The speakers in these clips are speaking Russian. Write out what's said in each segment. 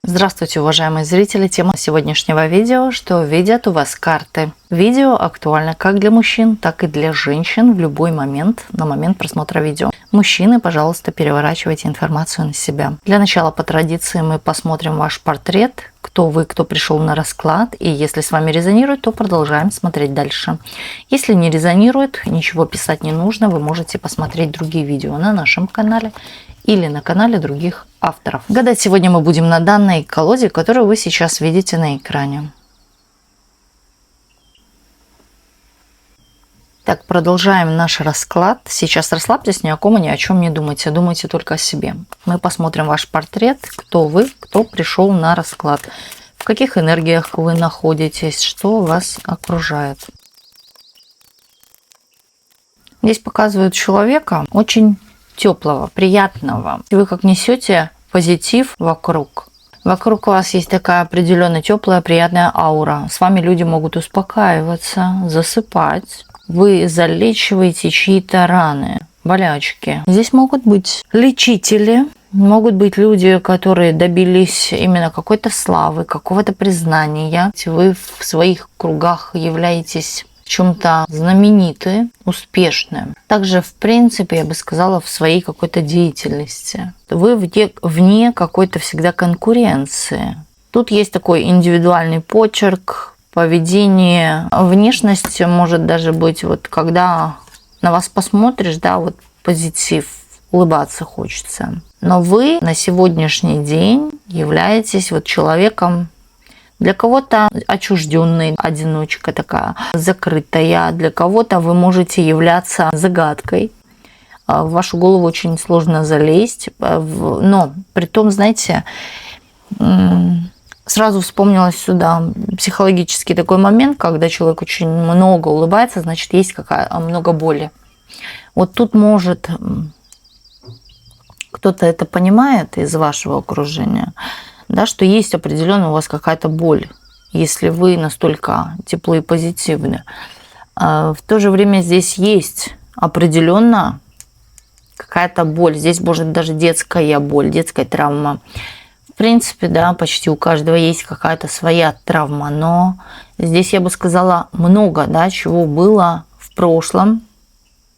Здравствуйте, уважаемые зрители! Тема сегодняшнего видео – что видят у вас карты. Видео актуально как для мужчин, так и для женщин в любой момент, на момент просмотра видео. Мужчины, пожалуйста, переворачивайте информацию на себя. Для начала, по традиции, мы посмотрим ваш портрет, кто вы, кто пришел на расклад, и если с вами резонирует, то продолжаем смотреть дальше. Если не резонирует, ничего писать не нужно, вы можете посмотреть другие видео на нашем канале или на канале других авторов. Гадать сегодня мы будем на данной колоде, которую вы сейчас видите на экране. Так, продолжаем наш расклад. Сейчас расслабьтесь, ни о ком и ни о чем не думайте. Думайте только о себе. Мы посмотрим ваш портрет, кто вы, кто пришел на расклад, в каких энергиях вы находитесь, что вас окружает. Здесь показывают человека очень теплого, приятного. Вы как несете позитив вокруг. Вокруг вас есть такая определенная теплая, приятная аура. С вами люди могут успокаиваться, засыпать. Вы залечиваете чьи-то раны, болячки. Здесь могут быть лечители, могут быть люди, которые добились именно какой-то славы, какого-то признания. Вы в своих кругах являетесь в чем-то знаменитые, успешные. Также, в принципе, я бы сказала, в своей какой-то деятельности. Вы вне какой-то всегда конкуренции. Тут есть такой индивидуальный почерк, поведение. Внешность может даже быть, вот когда на вас посмотришь, да, вот позитив, улыбаться хочется. Но вы на сегодняшний день являетесь вот человеком, для кого-то отчужденный, одиночка такая, закрытая. Для кого-то вы можете являться загадкой. В вашу голову очень сложно залезть. Но при том, знаете, сразу вспомнилось сюда психологический такой момент, когда человек очень много улыбается, значит, есть много боли. Вот тут может кто-то это понимает из вашего окружения, да, что есть определенно у вас какая-то боль, если вы настолько теплые и позитивны. В то же время здесь есть определенно какая-то боль. Здесь может даже детская боль, детская травма. В принципе, да, почти у каждого есть какая-то своя травма, но здесь я бы сказала много, да, чего было в прошлом,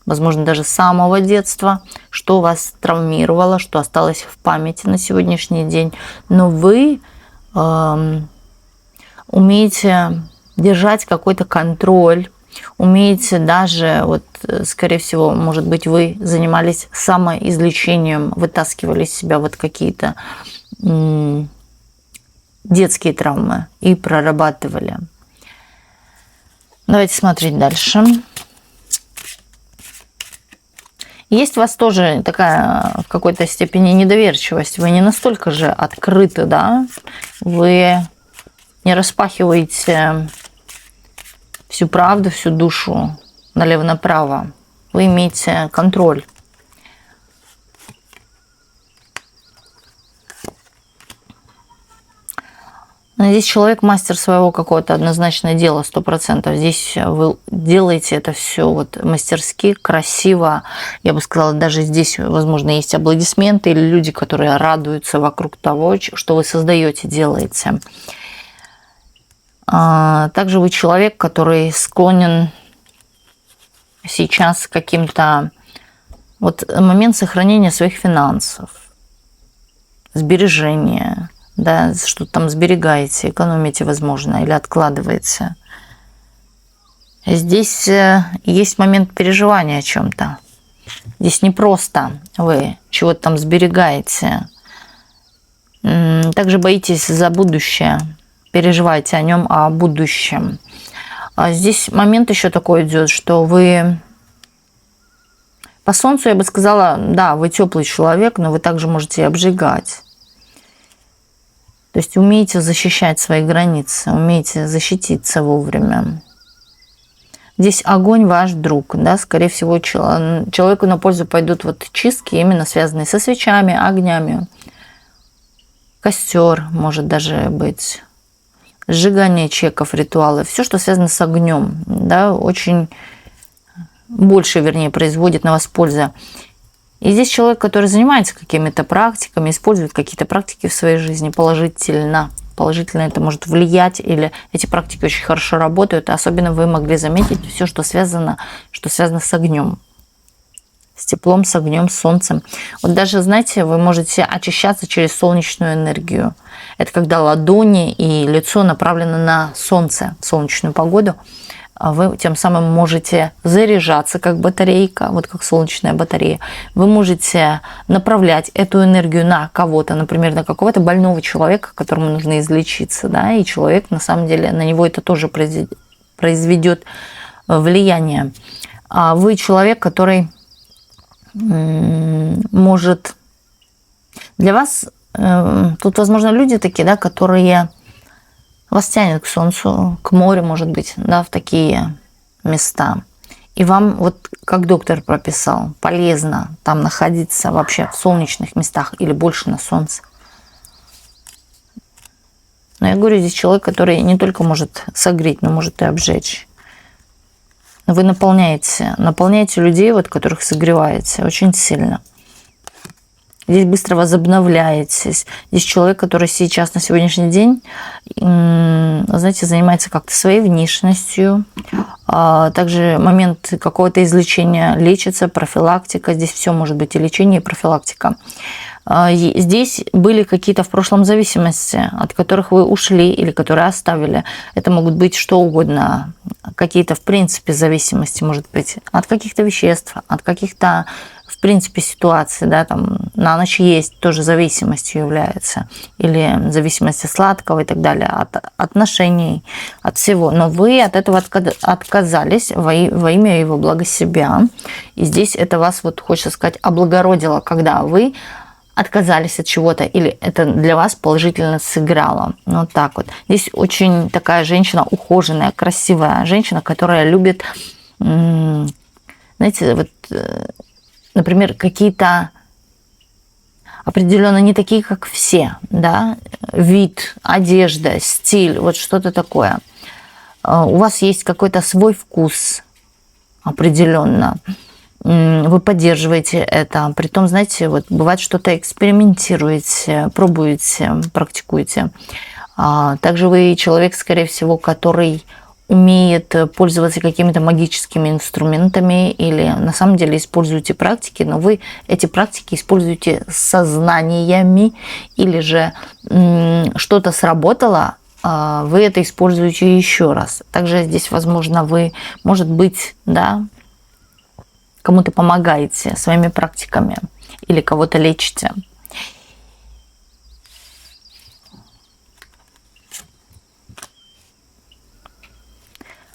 возможно, даже с самого детства, что вас травмировало, что осталось в памяти на сегодняшний день. Но вы умеете держать какой-то контроль, умеете даже, вот, скорее всего, может быть, вы занимались самоизлечением, вытаскивали из себя вот какие-то детские травмы и прорабатывали. Давайте смотреть дальше. Есть у вас тоже такая в какой-то степени недоверчивость. Вы не настолько же открыты, да? Вы не распахиваете всю правду, всю душу налево-направо. Вы имеете контроль. Здесь человек мастер своего какого-то однозначно дела, 100%. Здесь вы делаете это все вот мастерски, красиво. Я бы сказала, даже здесь, возможно, есть аплодисменты или люди, которые радуются вокруг того, что вы создаете, делаете. Также вы человек, который склонен сейчас к каким-то... Вот момент сохранения своих финансов, сбережения, да, что там сберегаете, экономите, возможно, или откладываете. Здесь есть момент переживания о чем-то. Здесь не просто вы чего-то там сберегаете. Также боитесь за будущее, переживаете о нем, о будущем. Здесь момент еще такой идет, что вы по солнцу, я бы сказала, да, вы теплый человек, но вы также можете и обжигать. То есть умеете защищать свои границы, умеете защититься вовремя. Здесь огонь ваш друг, да, скорее всего, человеку на пользу пойдут вот чистки, именно связанные со свечами, огнями. Костер может даже быть, сжигание чеков, ритуалы, все, что связано с огнем, да, очень больше, вернее, производит на вас пользы. И здесь человек, который занимается какими-то практиками, использует какие-то практики в своей жизни положительно. Положительно это может влиять, или эти практики очень хорошо работают. Особенно вы могли заметить все, что связано с огнем. С теплом, с огнем, с солнцем. Вот даже, знаете, вы можете очищаться через солнечную энергию. Это когда ладони и лицо направлены на солнце, солнечную погоду. Вы тем самым можете заряжаться как батарейка, вот как солнечная батарея. Вы можете направлять эту энергию на кого-то, например, на какого-то больного человека, которому нужно излечиться, да, и человек, на самом деле, на него это тоже произведет влияние. А вы человек, который может... Для вас, тут, возможно, люди такие, да, которые... Вас тянет к солнцу, к морю, может быть, да, в такие места. И вам, вот как доктор прописал, полезно там находиться вообще в солнечных местах или больше на солнце. Но я говорю, здесь человек, который не только может согреть, но может и обжечь. Вы наполняете людей, вот, которых согреваете, очень сильно. Здесь быстро возобновляетесь. Здесь человек, который сейчас на сегодняшний день, знаете, занимается как-то своей внешностью. Также момент какого-то излечения лечится, профилактика. Здесь все может быть и лечение, и профилактика. Здесь были какие-то в прошлом зависимости, от которых вы ушли или которые оставили. Это могут быть что угодно. Какие-то, в принципе, зависимости, может быть, от каких-то веществ, от каких-то, в принципе, ситуаций, да, там на ночь есть тоже зависимостью является, или зависимость от сладкого и так далее, от отношений, от всего. Но вы от этого отказались во имя и во благо себя. И здесь это вас, вот хочется сказать, облагородило, когда вы отказались от чего-то, или это для вас положительно сыграло. Вот так вот. Здесь очень такая женщина ухоженная, красивая женщина, которая любит, знаете, вот, например, какие-то определенно не такие, как все, да, вид, одежда, стиль, вот что-то такое. У вас есть какой-то свой вкус определенно. Вы поддерживаете это. Притом, знаете, вот бывает, что-то экспериментируете, пробуете, практикуете. Также вы человек, скорее всего, который умеет пользоваться какими-то магическими инструментами или на самом деле используете практики, но вы эти практики используете сознаниями, или же что-то сработало, вы это используете еще раз. Также здесь, возможно, вы, может быть, да, кому-то помогаете своими практиками или кого-то лечите.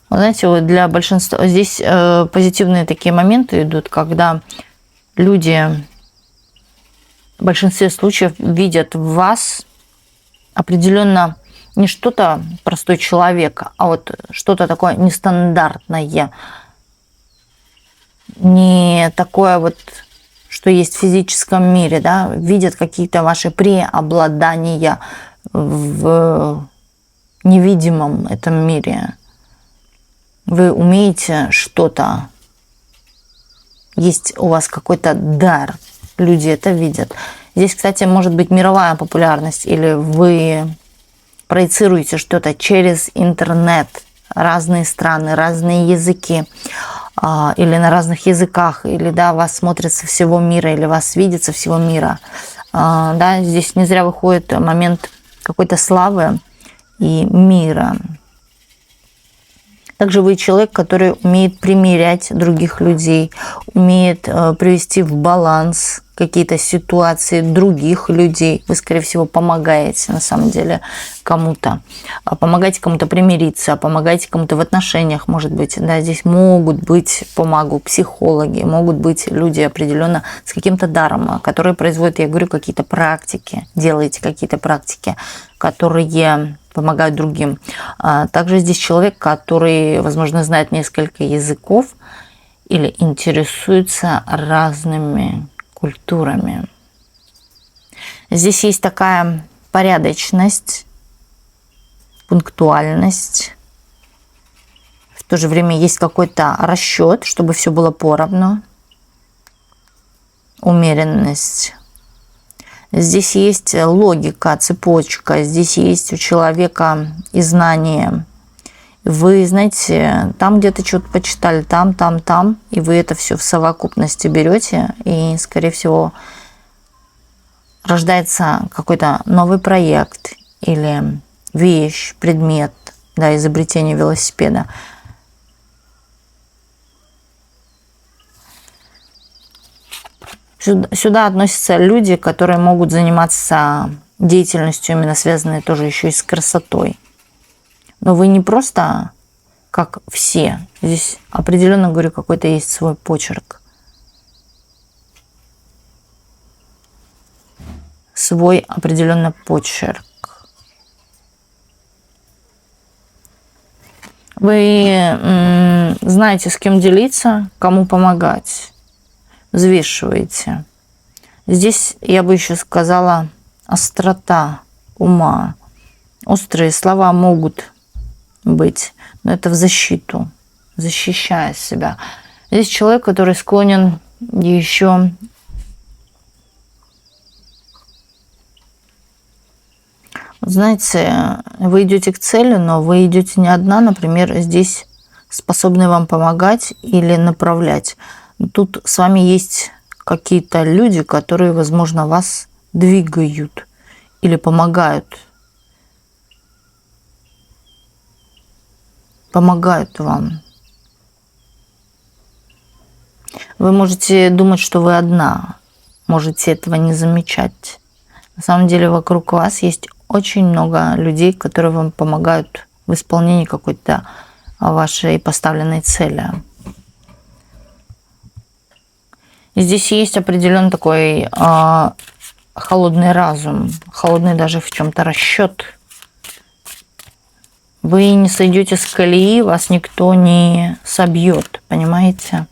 Вы знаете, вот для большинства здесь позитивные такие моменты идут, когда люди в большинстве случаев видят в вас определенно не что-то простой человек, а вот что-то такое нестандартное, не такое вот, что есть в физическом мире, да, видят какие-то ваши преобладания в невидимом этом мире. Вы умеете что-то, есть у вас какой-то дар, люди это видят. Здесь, кстати, может быть мировая популярность, или вы проецируете что-то через интернет, разные страны, разные языки, или на разных языках, или, да, вас смотрят со всего мира, или вас видят со всего мира. Да, здесь не зря выходит момент какой-то славы и мира. Также вы человек, который умеет примирять других людей, умеет привести в баланс какие-то ситуации других людей. Вы, скорее всего, помогаете на самом деле кому-то. Помогаете кому-то примириться, помогаете кому-то в отношениях, может быть. Да, здесь могут быть, помогут психологи, могут быть люди определенно с каким-то даром, которые производят, я говорю, какие-то практики, делаете какие-то практики, которые помогают другим. Также здесь человек, который, возможно, знает несколько языков или интересуется разными культурами. Здесь есть такая порядочность, пунктуальность. В то же время есть какой-то расчет, чтобы все было поровну. умеренность. Здесь есть логика, цепочка, здесь есть у человека и знание. Вы, знаете, там где-то что-то почитали, там, и вы это все в совокупности берете, и, скорее всего, рождается какой-то новый проект или вещь, предмет, да, изобретение велосипеда. Сюда относятся люди, которые могут заниматься деятельностью, именно связанной тоже еще и с красотой. Но вы не просто как все. Здесь определенно, говорю, какой-то есть свой почерк. Свой определенно почерк. Вы знаете, с кем делиться, кому помогать. Взвешиваете. Здесь я бы еще сказала острота ума. Острые слова могут быть, но это в защиту, защищая себя. Здесь человек, который склонен еще знаете, вы идете к цели, но вы идете не одна, например, здесь способны вам помогать или направлять. Тут с вами есть какие-то люди, которые, возможно, вас двигают или помогают. Помогают вам. Вы можете думать, что вы одна, можете этого не замечать. На самом деле вокруг вас есть очень много людей, которые вам помогают в исполнении какой-то вашей поставленной цели. И здесь есть определенный такой холодный разум, холодный даже в чем-то расчет. Вы не сойдете с колеи, вас никто не собьет, понимаете?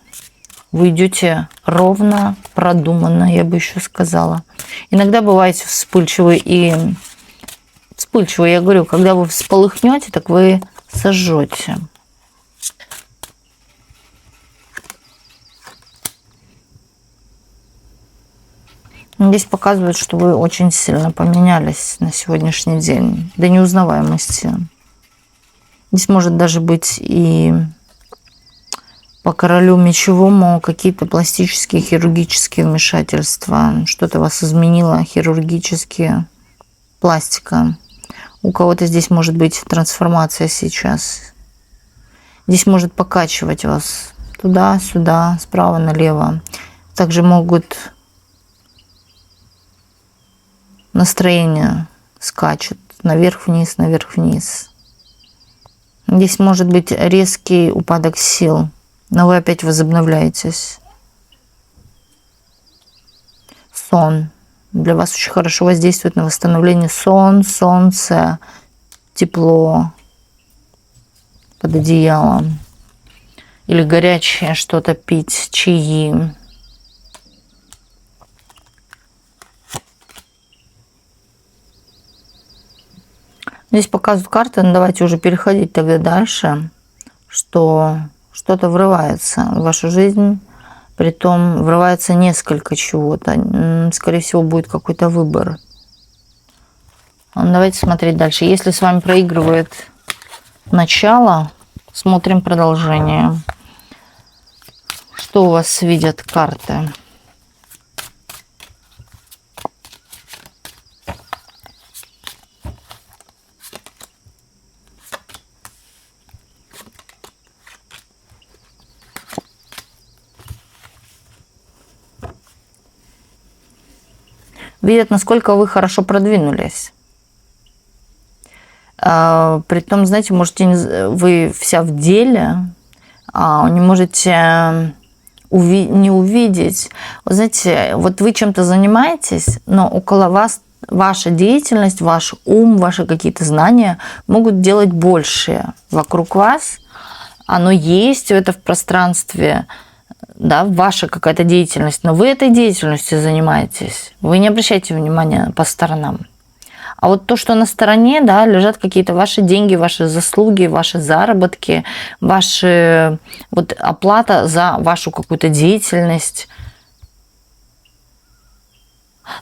Вы идете ровно, продуманно, я бы еще сказала. Иногда бываете вспыльчивы и вспыльчивы, я говорю, когда вы всполыхнете, так вы сожжете. Здесь показывают, что вы очень сильно поменялись на сегодняшний день, до неузнаваемости. Здесь может даже быть и по королю мечевому какие-то пластические, хирургические вмешательства. Что-то вас изменило хирургически, пластика. У кого-то здесь может быть трансформация сейчас. Здесь может покачивать вас туда-сюда, справа налево. Также могут настроение скачет наверх-вниз, наверх-вниз. Здесь может быть резкий упадок сил, но вы опять возобновляетесь. Сон. Для вас очень хорошо воздействует на восстановление сон, солнце, тепло под одеялом. Или горячее что-то пить, чаи. Здесь показывают карты, но давайте уже переходить тогда дальше, что что-то врывается в вашу жизнь, притом врывается несколько чего-то, скорее всего, будет какой-то выбор. Давайте смотреть дальше. Если с вами проигрывает начало, смотрим продолжение. Что у вас видят карты? Видят, насколько вы хорошо продвинулись. Притом, знаете, можете вы вся в деле, не можете не увидеть. Вы знаете, вот вы чем-то занимаетесь, но около вас ваша деятельность, ваш ум, ваши какие-то знания могут делать большее вокруг вас. Оно есть, это в пространстве, да, ваша какая-то деятельность, но вы этой деятельностью занимаетесь. Вы не обращайте внимания по сторонам. А вот то, что на стороне, да, лежат какие-то ваши деньги, ваши заслуги, ваши заработки, ваши, вот, оплата за вашу какую-то деятельность.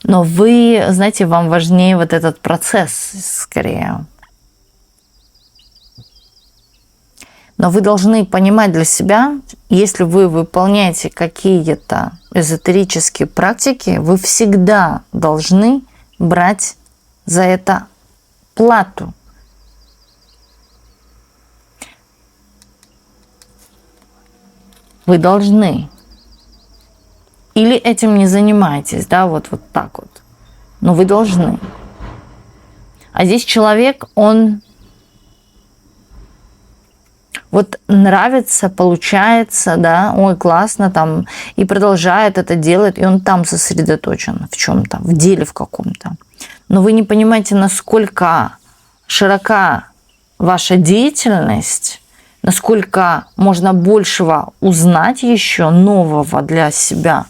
Но вы, знаете, вам важнее вот этот процесс скорее. Но вы должны понимать для себя, если вы выполняете какие-то эзотерические практики, вы всегда должны брать за это плату. Вы должны. Или этим не занимаетесь, да, вот так вот. Но вы должны. А здесь человек, он вот нравится, получается, да, ой, классно там, и продолжает это делать, и он там сосредоточен в чем-то, в деле в каком-то. Но вы не понимаете, насколько широка ваша деятельность, насколько можно большего узнать еще нового для себя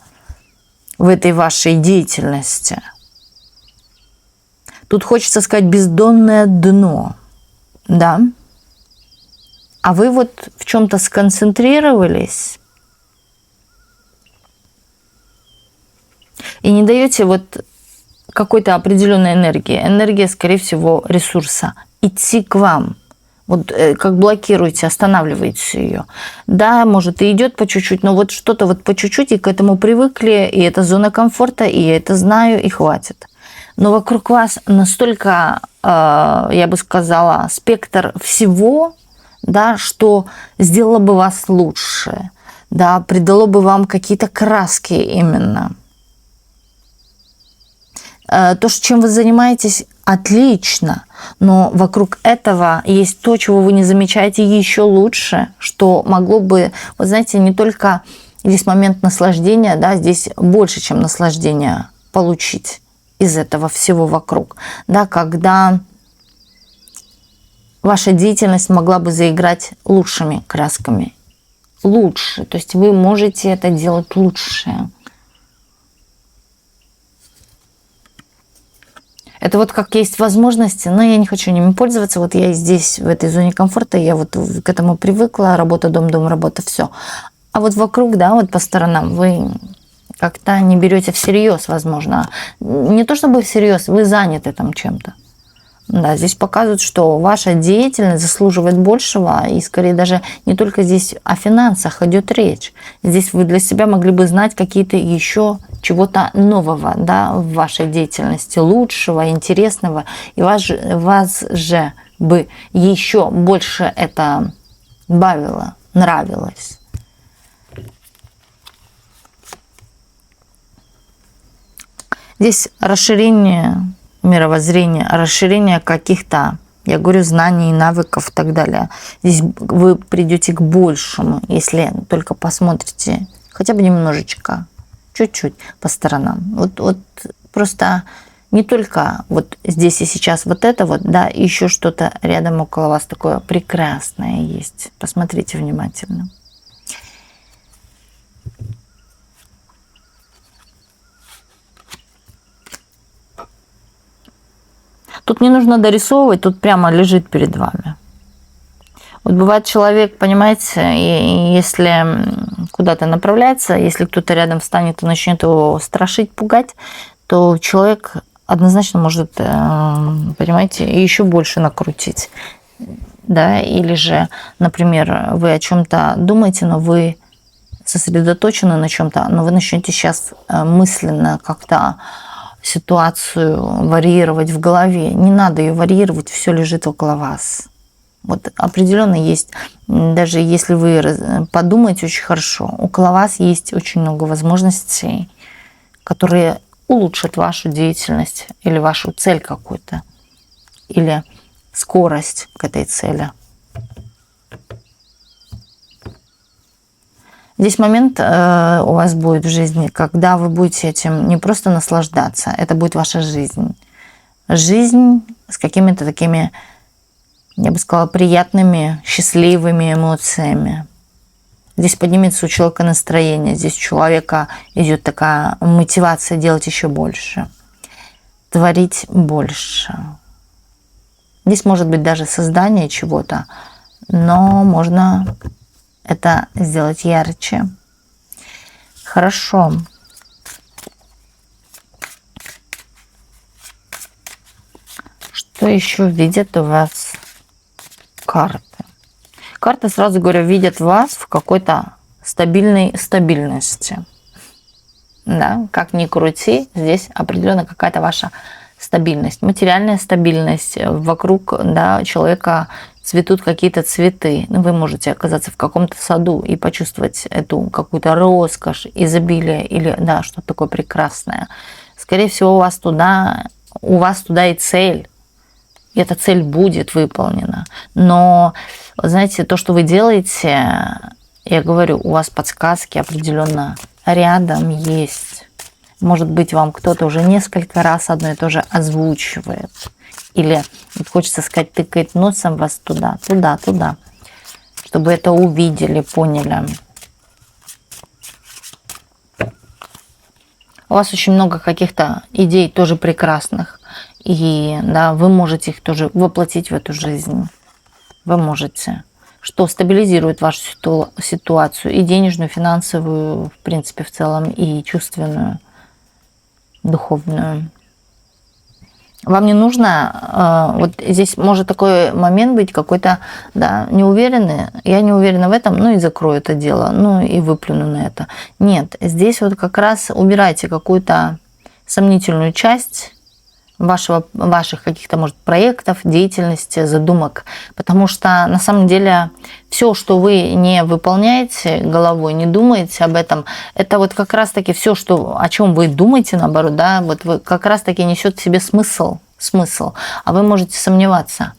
в этой вашей деятельности. Тут хочется сказать бездонное дно, да. А вы вот в чем-то сконцентрировались и не даете вот какой-то определенной энергии. Энергия, скорее всего, ресурса идти к вам. Вот как блокируете, останавливаете ее. Да, может, и идет по чуть-чуть, но вот что-то вот по чуть-чуть, и к этому привыкли, и это зона комфорта, и я это знаю, и хватит. Но вокруг вас настолько, я бы сказала, спектр всего, да, что сделало бы вас лучше, да, придало бы вам какие-то краски именно. То, чем вы занимаетесь, отлично, но вокруг этого есть то, чего вы не замечаете еще лучше, что могло бы, вы знаете, не только здесь момент наслаждения, да, здесь больше, чем наслаждение получить из этого всего вокруг, да, когда ваша деятельность могла бы заиграть лучшими красками. Лучше. То есть вы можете это делать лучше. Это вот как есть возможности, но я не хочу ними пользоваться. Вот я здесь, в этой зоне комфорта, я вот к этому привыкла. Работа, дом, дом, работа, все. А вот вокруг, да, вот по сторонам вы как-то не берете всерьез, возможно. Не то чтобы всерьез, вы заняты там чем-то. Да, здесь показывают, что ваша деятельность заслуживает большего, и скорее даже не только здесь о финансах идет речь. Здесь вы для себя могли бы знать какие-то еще чего-то нового, да, в вашей деятельности, лучшего, интересного, и вас же бы еще больше это бавило, нравилось. Здесь расширение мировоззрения, расширение каких-то, я говорю, знаний, навыков и так далее. Здесь вы придете к большему, если только посмотрите хотя бы немножечко, чуть-чуть по сторонам. Вот просто не только вот здесь и сейчас вот это вот, да, еще что-то рядом около вас такое прекрасное есть. Посмотрите внимательно. Тут не нужно дорисовывать, тут прямо лежит перед вами. Вот бывает человек, понимаете, и если куда-то направляется, если кто-то рядом встанет и начнет его страшить, пугать, то человек однозначно может, понимаете, еще больше накрутить. Да? Или же, например, вы о чем-то думаете, но вы сосредоточены на чем-то, но вы начнете сейчас мысленно как-то ситуацию варьировать в голове. Не надо ее варьировать, все лежит около вас. Вот определенно есть, даже если вы подумаете очень хорошо, около вас есть очень много возможностей, которые улучшат вашу деятельность или вашу цель какую-то, или скорость к этой цели. Здесь момент у вас будет в жизни, когда вы будете этим не просто наслаждаться, это будет ваша жизнь. Жизнь с какими-то такими, я бы сказала, приятными, счастливыми эмоциями. Здесь поднимется у человека настроение, здесь у человека идет такая мотивация делать еще больше, творить больше. Здесь может быть даже создание чего-то, но можно это сделать ярче. Хорошо. Что еще видят у вас карты? Карты, сразу говорю, видят вас в какой-то стабильности. Да, как ни крути, здесь определенно какая-то ваша стабильность, материальная стабильность. Вокруг, да, человека цветут какие-то цветы. Вы можете оказаться в каком-то саду и почувствовать эту какую-то роскошь, изобилие или, да, что-то такое прекрасное. Скорее всего, у вас туда и цель. И эта цель будет выполнена. Но, знаете, то, что вы делаете, я говорю, у вас подсказки определенно рядом есть. Может быть, вам кто-то уже несколько раз одно и то же озвучивает. Или, вот хочется сказать, тыкает носом вас туда, чтобы это увидели, поняли. У вас очень много каких-то идей тоже прекрасных. И да, вы можете их тоже воплотить в эту жизнь. Вы можете. Что стабилизирует вашу ситуацию. И денежную, финансовую, в принципе, в целом. И чувственную, духовную. Вам не нужно, вот здесь может такой момент быть какой-то, да, неуверенный. Я не уверена в этом, ну и закрою это дело, ну и выплюну на это. Нет, здесь вот как раз убирайте какую-то сомнительную часть ваших каких-то, может, проектов, деятельности, задумок. Потому что на самом деле все, что вы не выполняете головой, не думаете об этом, это вот как раз-таки все, о чем вы думаете, наоборот, да, вот вы как раз-таки несет в себе смысл, а вы можете сомневаться.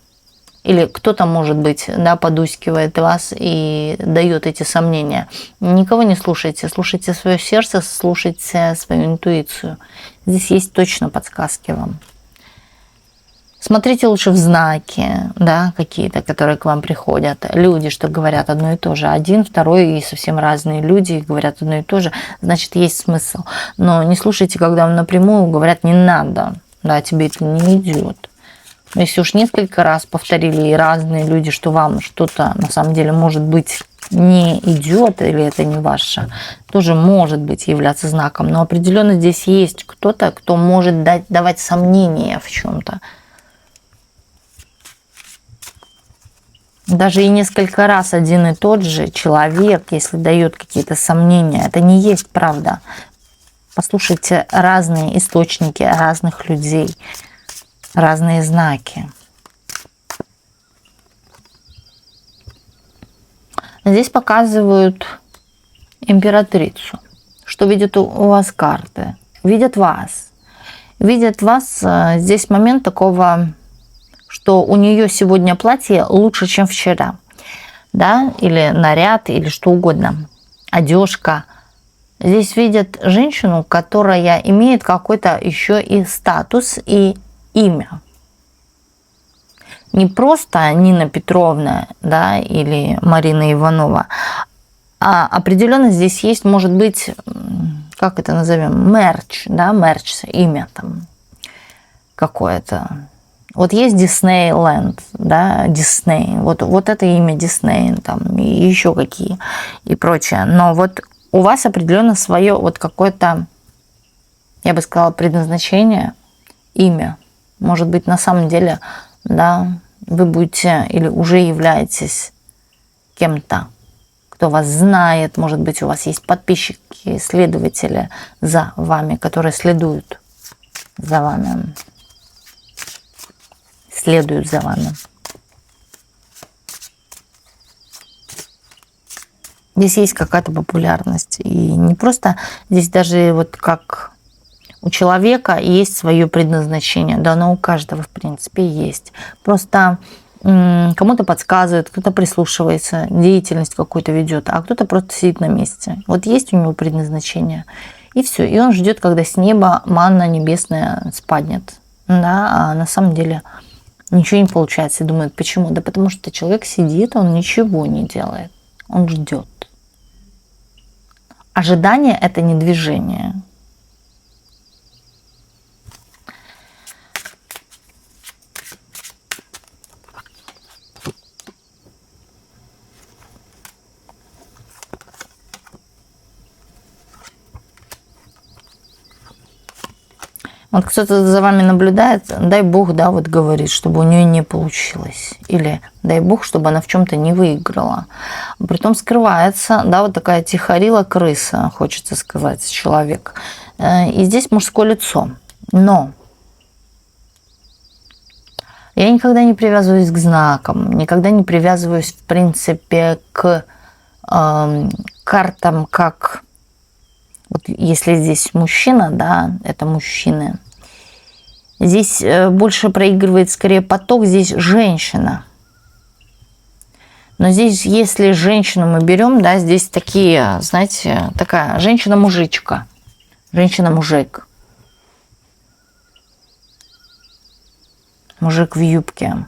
Или кто-то, может быть, да, подускивает вас и дает эти сомнения. Никого не слушайте. Слушайте свое сердце, слушайте свою интуицию. Здесь есть точно подсказки вам. Смотрите лучше в знаки, да, какие-то, которые к вам приходят. Люди, что говорят одно и то же. Один, второй и совсем разные люди говорят одно и то же. Значит, есть смысл. Но не слушайте, когда вам напрямую говорят «не надо». Да, тебе это не идет. Но если уж несколько раз повторили и разные люди, что вам что-то на самом деле может быть не идет или это не ваше, тоже может быть являться знаком. Но определенно здесь есть кто-то, кто может давать сомнения в чем-то. Даже и несколько раз один и тот же человек, если дает какие-то сомнения, это не есть правда. Послушайте разные источники разных людей, разные знаки. Здесь показывают императрицу. Что видят у вас карты? Видят вас. Видят вас. Здесь момент такого, что у нее сегодня платье лучше, чем вчера. Да? Или наряд, или что угодно. Одежка. Здесь видят женщину, которая имеет какой-то еще и статус, и имя. Не просто Нина Петровна, да, или Марина Иванова, а определенно здесь есть, может быть, как это назовем, мерч, да, мерч, имя там какое-то. Вот есть Диснейленд, да, Дисней, вот это имя Дисней, там, и еще какие, и прочее. Но вот у вас определенно свое вот какое-то, я бы сказала, предназначение, имя. Может быть, на самом деле, да, вы будете или уже являетесь кем-то, кто вас знает. Может быть, у вас есть подписчики, следователи за вами, которые следуют за вами. Следуют за вами. Здесь есть какая-то популярность. И не просто здесь даже вот как у человека есть свое предназначение. Да, оно у каждого, в принципе, есть. Просто кому-то подсказывает, кто-то прислушивается, деятельность какую-то ведет, а кто-то просто сидит на месте. Вот есть у него предназначение. И все. И он ждет, когда с неба манна небесная спаднет. Да, а на самом деле ничего не получается. И думает, почему? Да потому что человек сидит, он ничего не делает. Он ждет. Ожидание – это не движение. Вот кто-то за вами наблюдает, дай бог, да, вот говорит, чтобы у нее не получилось. Или дай бог, чтобы она в чем-то не выиграла. Притом скрывается, да, вот такая тихорила крыса, хочется сказать, человек. И здесь мужское лицо. Но я никогда не привязываюсь к знакам, никогда не привязываюсь, в принципе, к картам, как... Вот если здесь мужчина, да, это мужчины. Здесь больше проигрывает скорее поток, здесь женщина. Но здесь, если женщину мы берем, да, здесь такие, знаете, такая женщина-мужичка, женщина-мужик. Мужик в юбке.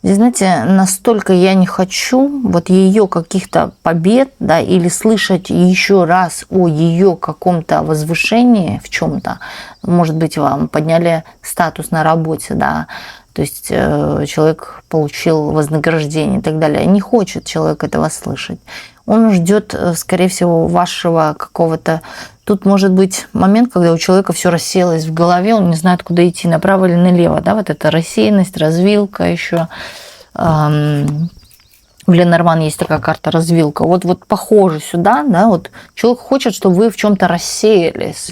Здесь, знаете, настолько я не хочу вот ее каких-то побед, да, или слышать еще раз о ее каком-то возвышении в чем-то. Может быть, вам подняли статус на работе, да, то есть человек получил вознаграждение и так далее. Не хочет человек этого слышать. Он ждет, скорее всего, вашего какого-то... Тут может быть момент, когда у человека все рассеялось в голове, он не знает, куда идти, направо или налево. Да? Вот эта рассеянность, развилка еще. В Ленорман есть такая карта развилка. Вот похоже сюда, да, вот человек хочет, чтобы вы в чем-то рассеялись,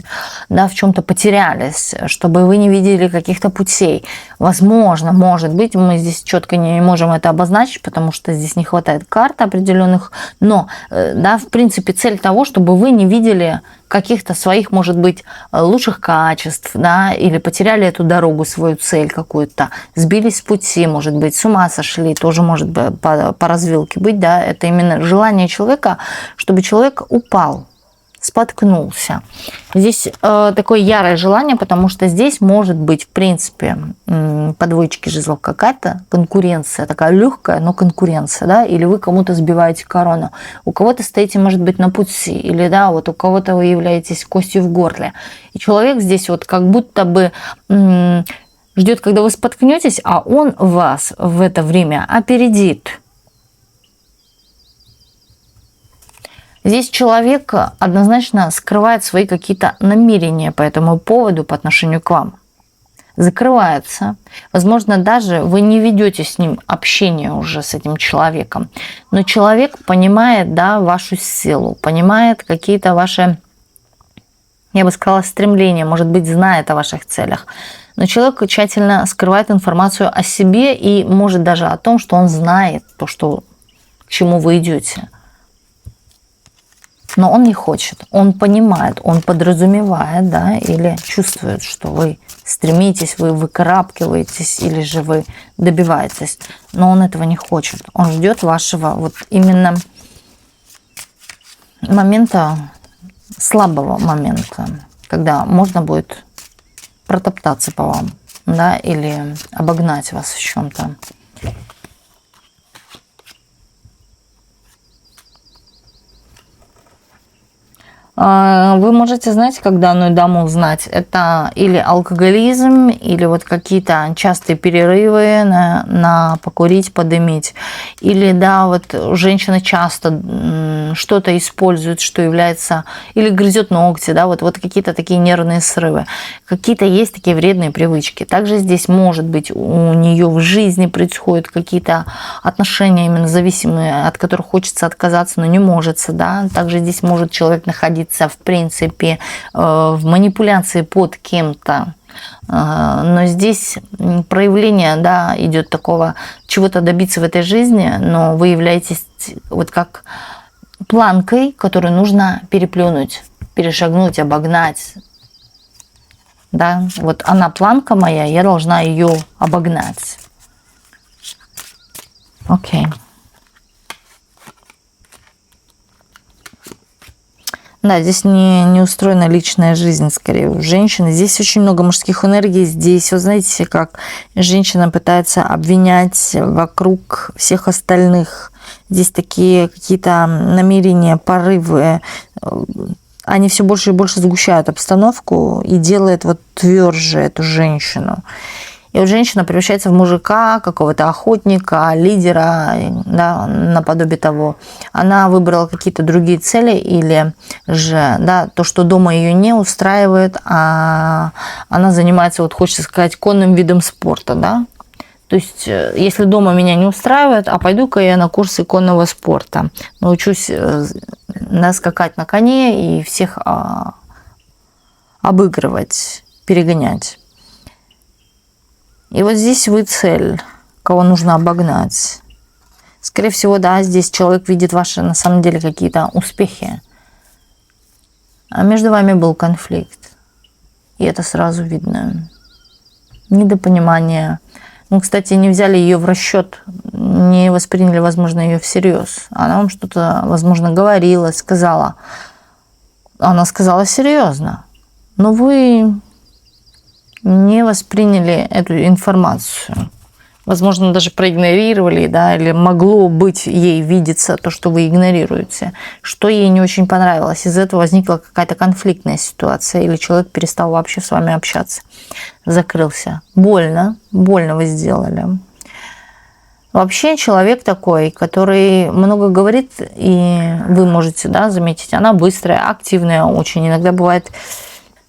да, в чем-то потерялись, чтобы вы не видели каких-то путей. Возможно, может быть, мы здесь четко не можем это обозначить, потому что здесь не хватает карт определенных, но, да, в принципе, цель того, чтобы вы не видели каких-то своих, может быть, лучших качеств, да, или потеряли эту дорогу, свою цель какую-то, сбились с пути, может быть, с ума сошли, тоже может быть по развилке быть, да, это именно желание человека, чтобы человек упал, споткнулся. Здесь такое ярое желание, потому что здесь может быть, в принципе, по двоечке жезлов какая-то конкуренция, такая легкая, но конкуренция, да, или вы кому-то сбиваете корону, у кого-то стоите, может быть, на пути, или, да, вот у кого-то вы являетесь костью в горле. И человек здесь вот как будто бы ждет, когда вы споткнетесь, а он вас в это время опередит. Здесь человек однозначно скрывает свои какие-то намерения по этому поводу, по отношению к вам. Закрывается. Возможно, даже вы не ведете с ним общение уже, с этим человеком. Но человек понимает, да, вашу силу, понимает какие-то ваши, я бы сказала, стремления, может быть, знает о ваших целях. Но человек тщательно скрывает информацию о себе и может даже о том, что он знает то, что, к чему вы идете. Но он не хочет, он понимает, он подразумевает, да, или чувствует, что вы стремитесь, вы выкарабкиваетесь, или же вы добиваетесь. Но он этого не хочет. Он ждет вашего вот именно момента, слабого момента, когда можно будет протоптаться по вам, да, или обогнать вас в чем-то. Вы можете, знаете, как данную даму узнать? Это или алкоголизм, или вот какие-то частые перерывы на покурить, подымить. Или, да, вот женщина часто что-то использует, что является... Или грызет ногти, да, вот какие-то такие нервные срывы. Какие-то есть такие вредные привычки. Также здесь, может быть, у нее в жизни происходят какие-то отношения именно зависимые, от которых хочется отказаться, но не может, да. Также здесь может человек находиться в принципе в манипуляции под кем-то, но здесь проявление, да, идет такого чего-то добиться в этой жизни, но вы являетесь вот как планкой, которую нужно переплюнуть, перешагнуть, обогнать, да, вот она планка моя, я должна ее обогнать. Окей. Да, здесь не устроена личная жизнь, скорее, у женщины. Здесь очень много мужских энергий. Здесь, вы знаете, как женщина пытается обвинять вокруг всех остальных. Здесь такие какие-то намерения, порывы. Они все больше и больше сгущают обстановку и делают вот тверже эту женщину. И вот женщина превращается в мужика, какого-то охотника, лидера, да, наподобие того. Она выбрала какие-то другие цели или же, да, то, что дома ее не устраивает, а она занимается, вот хочется сказать, конным видом спорта, да. То есть, если дома меня не устраивает, а пойду-ка я на курсы конного спорта. Научусь скакать на коне и всех обыгрывать, перегонять. И вот здесь вы цель, кого нужно обогнать. Скорее всего, да, здесь человек видит ваши, на самом деле, какие-то успехи. А между вами был конфликт. И это сразу видно. Недопонимание. Ну, кстати, не взяли ее в расчет, не восприняли, возможно, ее всерьез. Она вам что-то, возможно, говорила, сказала. Она сказала серьезно. Но вы не восприняли эту информацию. Возможно, даже проигнорировали, да, или могло быть ей видеться то, что вы игнорируете, что ей не очень понравилось. Из-за этого возникла какая-то конфликтная ситуация, или человек перестал вообще с вами общаться, закрылся. Больно вы сделали. Вообще человек такой, который много говорит, и вы можете, да, заметить, она быстрая, активная очень. Иногда бывает,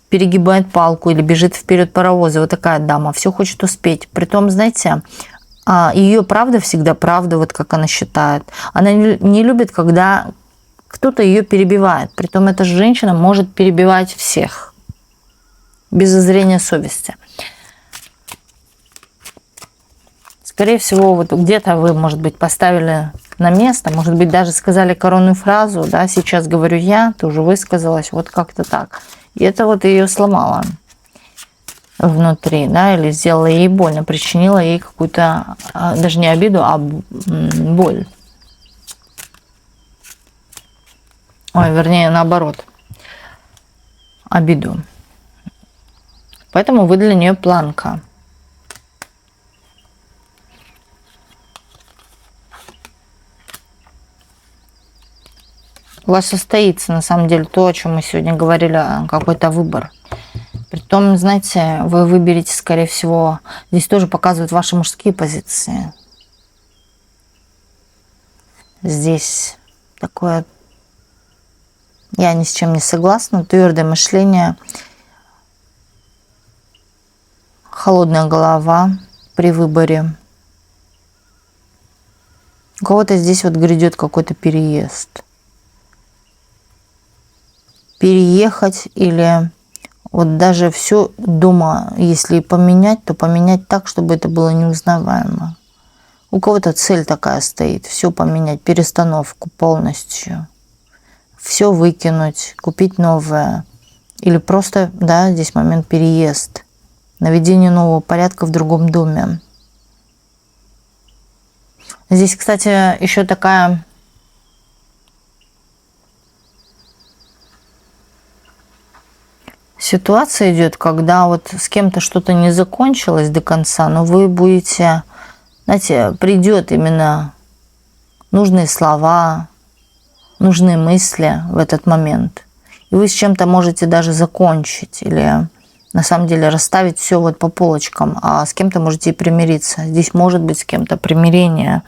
перегибает палку или бежит вперед паровоза. Вот такая дама, все хочет успеть. Притом, знаете, ее правда всегда правда, вот как она считает. Она не любит, когда кто-то ее перебивает. Притом эта женщина может перебивать всех без зазрения совести. Скорее всего, вот где-то вы, может быть, поставили на место, может быть, даже сказали коронную фразу, да, сейчас говорю я, ты уже высказалась, вот как-то так. И это вот ее сломало внутри, да, или сделала ей больно, причинила ей какую-то, даже не обиду, а боль. Ой, вернее, наоборот, обиду. Поэтому вы для нее планка. У вас состоится, на самом деле, то, о чем мы сегодня говорили, какой-то выбор. Притом, знаете, вы выберете, скорее всего, здесь тоже показывают ваши мужские позиции. Здесь такое, я ни с чем не согласна, твердое мышление, холодная голова при выборе. У кого-то здесь вот грядет какой-то переезд. Переехать или вот даже все дома, если поменять, то поменять так, чтобы это было неузнаваемо. У кого-то цель такая стоит, все поменять, перестановку полностью, все выкинуть, купить новое. Или просто, да, здесь момент переезд, наведение нового порядка в другом доме. Здесь, кстати, еще такая ситуация идет, когда вот с кем-то что-то не закончилось до конца, но вы будете, знаете, придет именно нужные слова, нужные мысли в этот момент. И вы с чем-то можете даже закончить или на самом деле расставить все вот по полочкам, а с кем-то можете и примириться. Здесь может быть с кем-то примирение.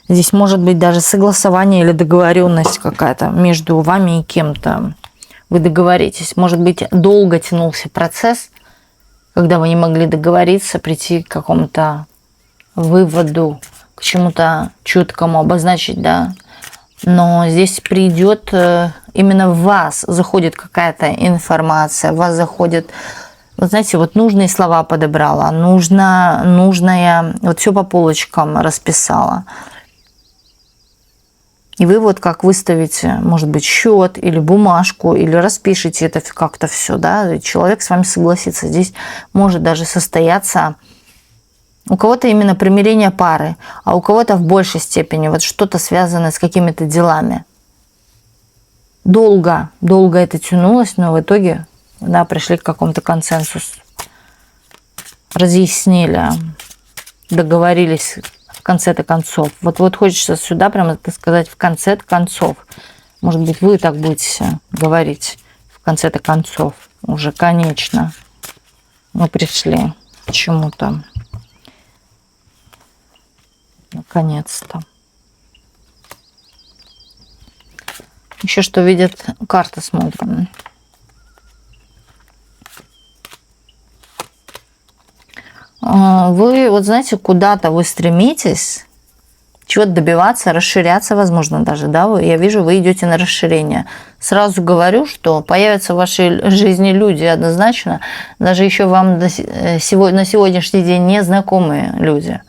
Здесь может быть даже согласование или договоренность какая-то между вами и кем-то. Вы договоритесь. Может быть, долго тянулся процесс, когда вы не могли договориться, прийти к какому-то выводу, к чему-то четкому обозначить, да. Но здесь придет именно в вас, заходит какая-то информация, в вас заходит, вот знаете, вот нужные слова подобрала, нужное, вот все по полочкам расписала. И вы вот как выставите, может быть, счет или бумажку, или распишите это как-то все, да, и человек с вами согласится. Здесь может даже состояться у кого-то именно примирение пары, а у кого-то в большей степени вот что-то связанное с какими-то делами. Долго это тянулось, но в итоге, да, пришли к какому-то консенсусу. Разъяснили, договорились в конце-то концов. Вот хочется сюда прямо это сказать в конце-то концов. Может быть, вы так будете говорить в конце-то концов. Уже, конечно, мы пришли к чему-то. наконец-то. Еще что видят, карты смотрим. Вы, вот знаете, куда-то вы стремитесь, чего-то добиваться, расширяться, возможно, даже, да, я вижу, вы идете на расширение. Сразу говорю, что появятся в вашей жизни люди однозначно, даже еще вам на сегодняшний день незнакомые люди.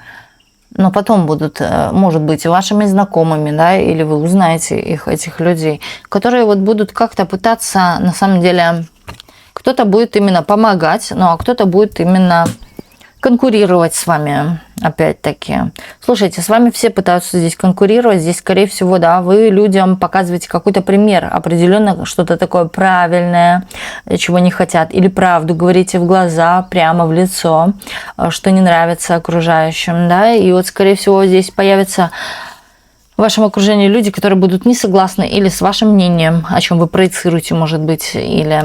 Но потом будут, может быть, вашими знакомыми, да, или вы узнаете их, этих людей, которые вот будут как-то пытаться, на самом деле, кто-то будет именно помогать, ну, а кто-то будет именно конкурировать с вами, опять-таки. Слушайте, с вами все пытаются здесь конкурировать, здесь, скорее всего, да, вы людям показываете какой-то пример, определенно что-то такое правильное, чего не хотят, или правду говорите в глаза, прямо в лицо, что не нравится окружающим, да, и вот, скорее всего, здесь появится в вашем окружении люди, которые будут не согласны или с вашим мнением, о чем вы проецируете, может быть, или,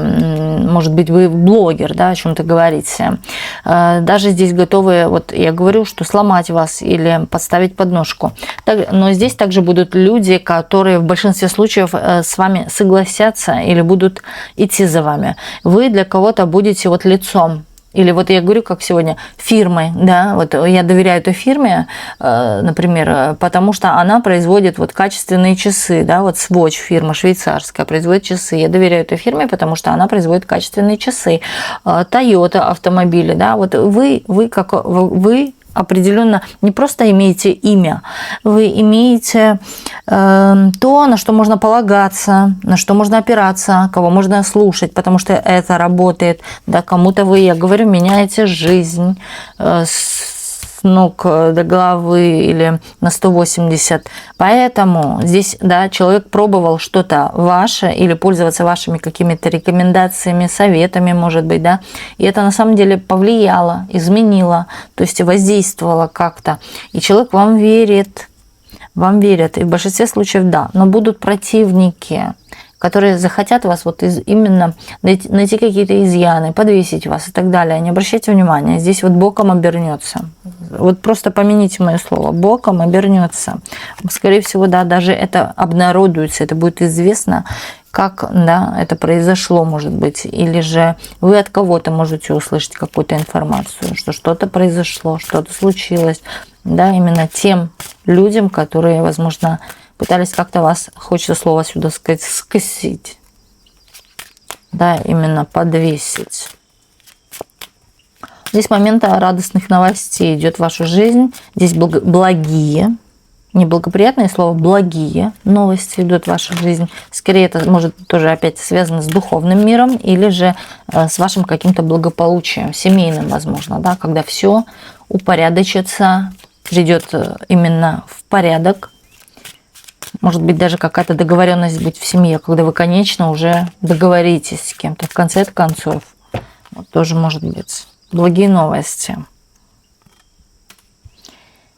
может быть, вы блогер, да, о чем-то говорите. Даже здесь готовы, вот я говорю, что сломать вас или подставить подножку. Но здесь также будут люди, которые в большинстве случаев с вами согласятся или будут идти за вами. Вы для кого-то будете вот лицом. Или вот я говорю, как сегодня, фирмой, да, вот я доверяю этой фирме, например, потому что она производит вот качественные часы, да, вот Swatch фирма швейцарская производит часы. Я доверяю этой фирме, потому что она производит качественные часы. Toyota автомобили, да, вот вы определенно не просто имеете имя, вы имеете то, на что можно полагаться, на что можно опираться, кого можно слушать, потому что это работает. Да, кому-то вы, я говорю, меняете жизнь с ног до головы или на 180. Поэтому здесь, да, человек пробовал что-то ваше или пользоваться вашими какими-то рекомендациями, советами, может быть, да, и это на самом деле повлияло, изменило, то есть воздействовало как-то. И человек вам верит, и в большинстве случаев да, но будут противники, которые захотят вас вот именно найти какие-то изъяны, подвесить вас и так далее. Не обращайте внимания, здесь вот боком обернется. Вот просто помяните мое слово, боком обернется. Скорее всего, да, даже это обнародуется, это будет известно, как, да, это произошло, может быть, или же вы от кого-то можете услышать какую-то информацию, что что-то произошло, что-то случилось, да, именно тем людям, которые, возможно, пытались как-то вас, хочется слово сюда сказать, скосить, да, именно подвесить. Здесь моменты радостных новостей идет в вашу жизнь, здесь благие, неблагоприятное слово, благие новости идут в вашу жизнь. Скорее, это может тоже опять связано с духовным миром или же с вашим каким-то благополучием, семейным, возможно, да, когда все упорядочится, придет именно в порядок. Может быть, даже какая-то договоренность быть в семье, когда вы, конечно, уже договоритесь с кем-то в конце концов. Вот тоже может быть. Благие новости.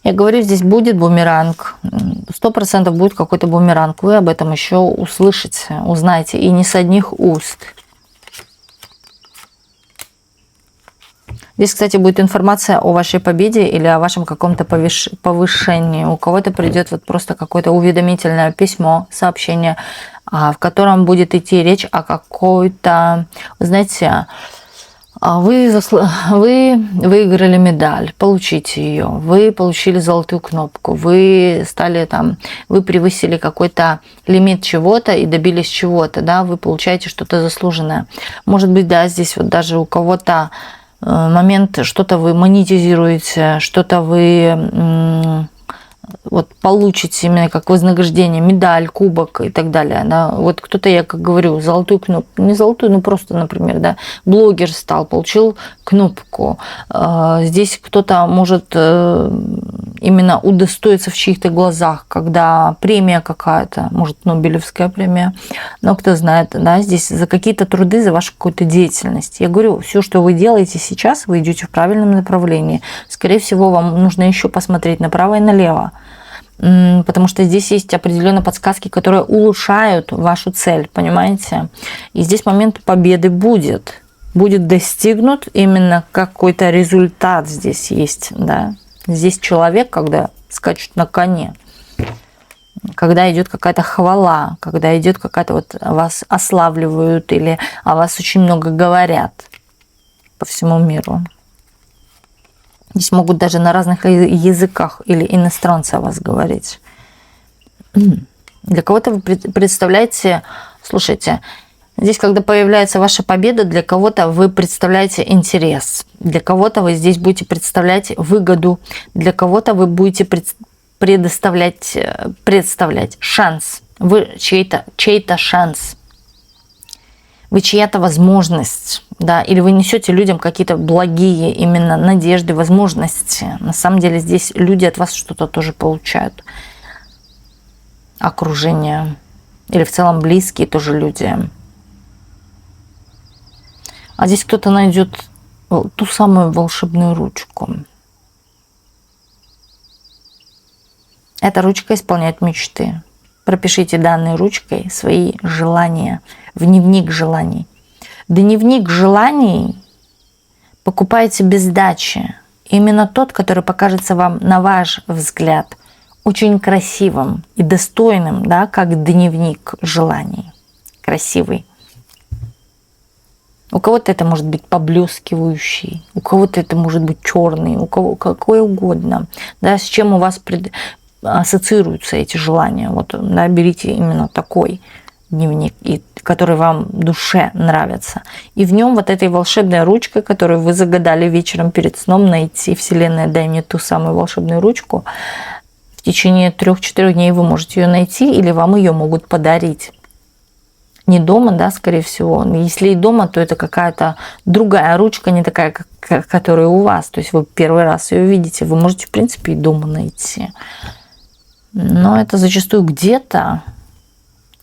Я говорю, здесь будет бумеранг. 100% будет какой-то бумеранг. Вы об этом еще услышите, узнаете. И не с одних уст. Здесь, кстати, будет информация о вашей победе или о вашем каком-то повышении. У кого-то придет вот просто какое-то уведомительное письмо, сообщение, в котором будет идти речь о какой-то, знаете, вы выиграли медаль, получите ее, вы получили золотую кнопку, вы стали там, вы превысили какой-то лимит чего-то и добились чего-то, да, вы получаете что-то заслуженное. Может быть, да, здесь вот даже у кого-то момент, что-то вы монетизируете, что-то вы вот получите именно как вознаграждение, медаль, кубок и так далее. Да. Вот кто-то, я как говорю, золотую кнопку, не золотую, ну просто, например, да, блогер стал, получил кнопку. Здесь кто-то может именно удостоиться в чьих-то глазах, когда премия какая-то, может, Нобелевская премия, но кто знает, да, здесь за какие-то труды, за вашу какую-то деятельность. Я говорю, все, что вы делаете сейчас, вы идете в правильном направлении. Скорее всего, вам нужно еще посмотреть направо и налево, потому что здесь есть определенные подсказки, которые улучшают вашу цель, понимаете? И здесь момент победы будет достигнут, именно какой-то результат здесь есть, да. Здесь человек, когда скачут на коне. Когда идет какая-то хвала, когда идет какая-то вот вас ославливают или о вас очень много говорят по всему миру. Здесь могут даже на разных языках или иностранцы о вас говорить. Для кого-то вы представляете, слушайте, здесь, когда появляется ваша победа, для кого-то вы представляете интерес, для кого-то вы здесь будете представлять выгоду, для кого-то вы будете представлять шанс. Вы чей-то шанс. Вы чья-то возможность, да, или вы несете людям какие-то благие именно надежды, возможности. На самом деле здесь люди от вас что-то тоже получают. Окружение. Или в целом близкие тоже люди. А здесь кто-то найдет ту самую волшебную ручку. Эта ручка исполняет мечты. Пропишите данной ручкой свои желания в дневник желаний. Дневник желаний покупайте без сдачи. Именно тот, который покажется вам, на ваш взгляд, очень красивым и достойным, да, как дневник желаний. Красивый. У кого-то это может быть поблескивающий, у кого-то это может быть черный, у кого какой угодно. Да, с чем у вас ассоциируются эти желания. Вот, да, берите именно такой дневник, который вам душе нравится. И в нем вот этой волшебной ручкой, которую вы загадали вечером перед сном найти, Вселенная, дай мне ту самую волшебную ручку, в течение 3-4 дней вы можете ее найти, или вам ее могут подарить. Не дома, да, скорее всего. Если и дома, то это какая-то другая ручка, не такая, как которая у вас. То есть вы первый раз ее видите. Вы можете, в принципе, и дома найти. Но это зачастую где-то.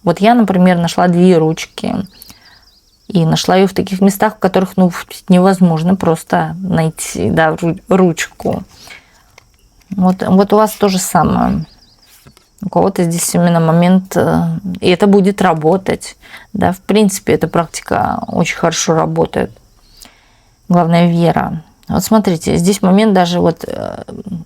Вот я, например, нашла 2 ручки. И нашла ее в таких местах, в которых невозможно просто найти, да, ручку. Вот у вас то же самое. У кого-то здесь именно момент, и это будет работать. Да, в принципе, эта практика очень хорошо работает. Главное, вера. Вот смотрите, здесь момент даже вот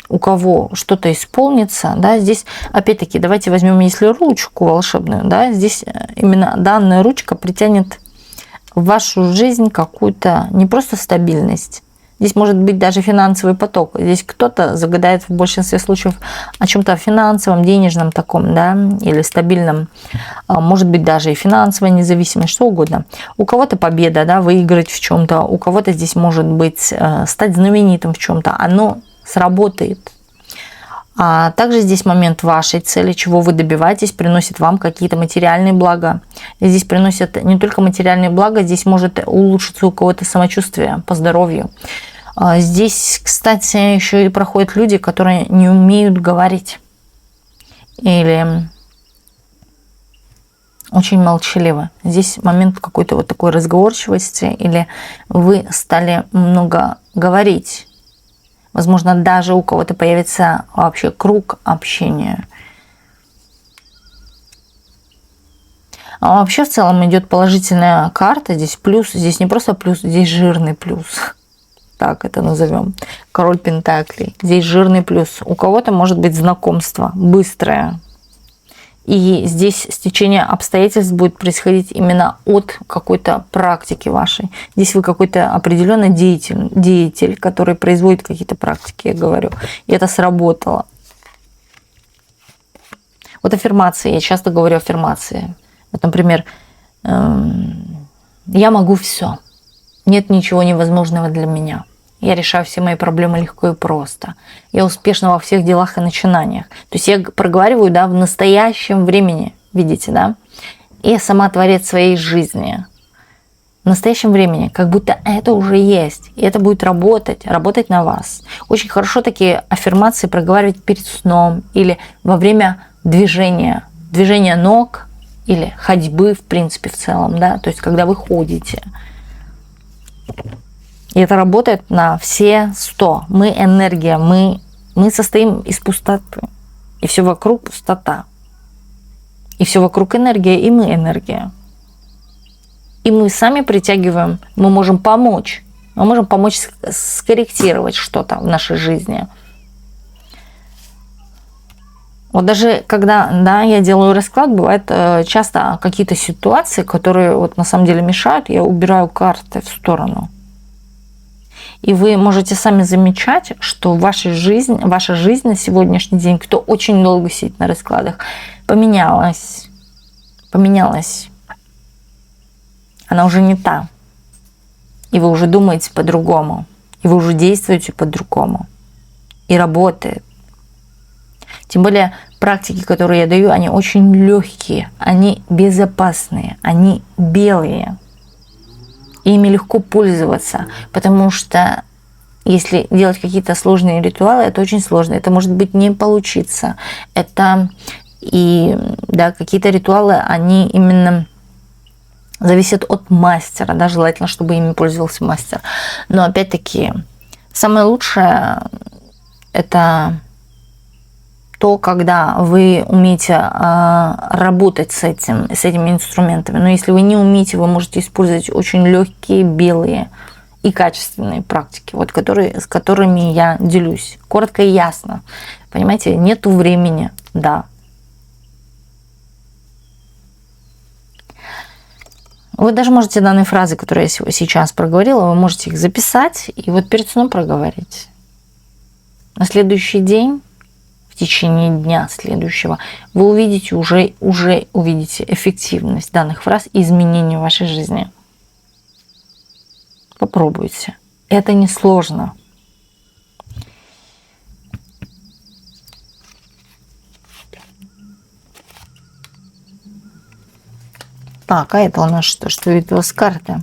у кого что-то исполнится, да, здесь опять-таки давайте возьмем, если ручку волшебную, да, здесь именно данная ручка притянет в вашу жизнь какую-то не просто стабильность. Здесь может быть даже финансовый поток. Здесь кто-то загадает в большинстве случаев о чем-то финансовом, денежном таком, да, или стабильном. Может быть даже и финансовая независимость, что угодно. У кого-то победа, да, выиграть в чем-то. У кого-то здесь может быть стать знаменитым в чем-то. Оно сработает. А также здесь момент вашей цели, чего вы добиваетесь, приносит вам какие-то материальные блага. И здесь приносят не только материальные блага, здесь может улучшиться у кого-то самочувствие по здоровью. Здесь, кстати, еще и проходят люди, которые не умеют говорить. Или очень молчаливы. Здесь момент какой-то вот такой разговорчивости, или вы стали много говорить. Возможно, даже у кого-то появится вообще круг общения. А вообще в целом идет положительная карта. Здесь плюс, здесь не просто плюс, здесь жирный плюс. Так это назовем. Король Пентаклей. Здесь жирный плюс. У кого-то может быть знакомство быстрое. И здесь стечение обстоятельств будет происходить именно от какой-то практики вашей. Здесь вы какой-то определенный деятель, который производит какие-то практики, я говорю. И это сработало. Вот аффирмации. Я часто говорю аффирмации. Вот, например, я могу все. Нет ничего невозможного для меня. Я решаю все мои проблемы легко и просто. Я успешна во всех делах и начинаниях. То есть я проговариваю, да, в настоящем времени. Видите, да? И я сама творец своей жизни. В настоящем времени. Как будто это уже есть. И это будет работать на вас. Очень хорошо такие аффирмации проговаривать перед сном или во время движения. Движения ног или ходьбы, в принципе, в целом. Да? То есть когда вы ходите. И это работает на все 100. Мы энергия, мы состоим из пустоты. И все вокруг пустота. И все вокруг энергия, и мы энергия. И мы сами притягиваем, мы можем помочь. Мы можем помочь скорректировать что-то в нашей жизни. Вот даже когда, да, я делаю расклад, бывает часто какие-то ситуации, которые вот на самом деле мешают, я убираю карты в сторону. И вы можете сами замечать, что ваша жизнь на сегодняшний день, кто очень долго сидит на раскладах, поменялась. Поменялась. Она уже не та. И вы уже думаете по-другому. И вы уже действуете по-другому. И работает. Тем более практики, которые я даю, они очень легкие, они безопасные, они белые. Ими легко пользоваться, потому что если делать какие-то сложные ритуалы, это очень сложно. Это может быть не получиться. Это и да, какие-то ритуалы, они именно зависят от мастера. Да, желательно, чтобы ими пользовался мастер. Но опять-таки, самое лучшее это то, когда вы умеете работать с этими инструментами. Но если вы не умеете, вы можете использовать очень легкие, белые и качественные практики, вот с которыми я делюсь. Коротко и ясно. Понимаете, нету времени, да. Вы даже можете данные фразы, которые я сейчас проговорила, вы можете их записать и вот перед сном проговорить. На следующий день, в течение дня следующего, вы увидите, уже увидите эффективность данных фраз и изменения в вашей жизни. Попробуйте. Это несложно. Так, а это у нас что видит вас карты?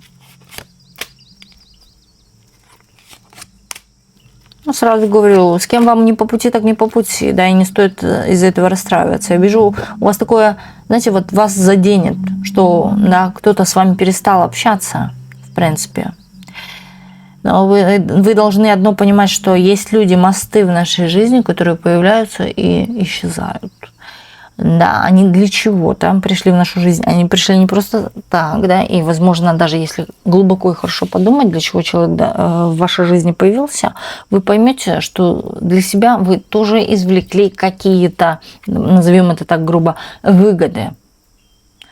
Ну, сразу говорю, с кем вам не по пути, так не по пути, да, и не стоит из-за этого расстраиваться. Я вижу, у вас такое, знаете, вот вас заденет, что, да, кто-то с вами перестал общаться, в принципе. Но вы должны одно понимать, что есть люди, мосты в нашей жизни, которые появляются и исчезают. Да, они для чего-то пришли в нашу жизнь. Они пришли не просто так, да, и, возможно, даже если глубоко и хорошо подумать, для чего человек в вашей жизни появился, вы поймете, что для себя вы тоже извлекли какие-то, назовем это так грубо, выгоды.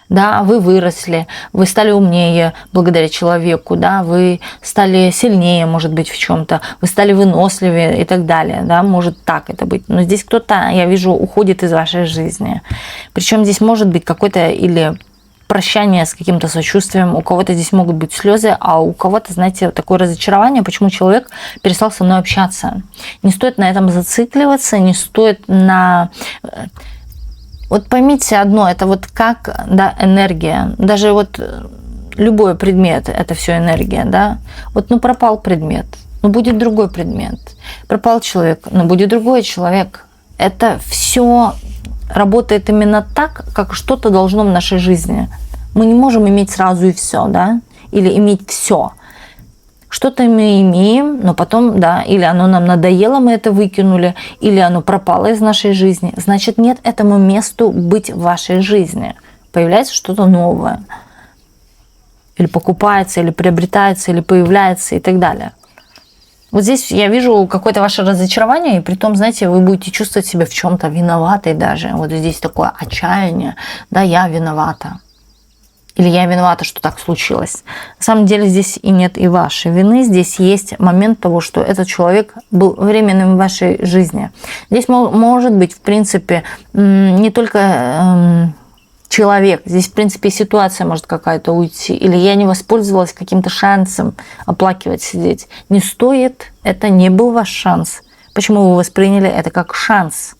Да, вы выросли, вы стали умнее благодаря человеку, да, вы стали сильнее, может быть, в чем-то, вы стали выносливее и так далее, да, может так это быть. Но здесь кто-то, я вижу, уходит из вашей жизни. Причем здесь может быть какое-то или прощание с каким-то сочувствием, у кого-то здесь могут быть слезы, а у кого-то, знаете, такое разочарование, почему человек перестал со мной общаться. Не стоит на этом зацикливаться, не стоит на... Вот поймите одно, это вот как, да, энергия. Даже вот любой предмет, это все энергия, да. Вот, ну, пропал предмет, ну, будет другой предмет. Пропал человек, ну, будет другой человек. Это все работает именно так, как что-то должно в нашей жизни. Мы не можем иметь сразу и все, да, или иметь все. Что-то мы имеем, но потом, да, или оно нам надоело, мы это выкинули, или оно пропало из нашей жизни. Значит, нет этому месту быть в вашей жизни. Появляется что-то новое. Или покупается, или приобретается, или появляется и так далее. Вот здесь я вижу какое-то ваше разочарование, и при том, знаете, вы будете чувствовать себя в чем-то виноватой даже. Вот здесь такое отчаяние, да, я виновата. Или я виновата, что так случилось. На самом деле здесь и нет и вашей вины. Здесь есть момент того, что этот человек был временным в вашей жизни. Здесь может быть, в принципе, не только человек. Здесь, в принципе, ситуация может какая-то уйти. Или я не воспользовалась каким-то шансом оплакивать, сидеть. Не стоит. Это не был ваш шанс. Почему вы восприняли это как шанс?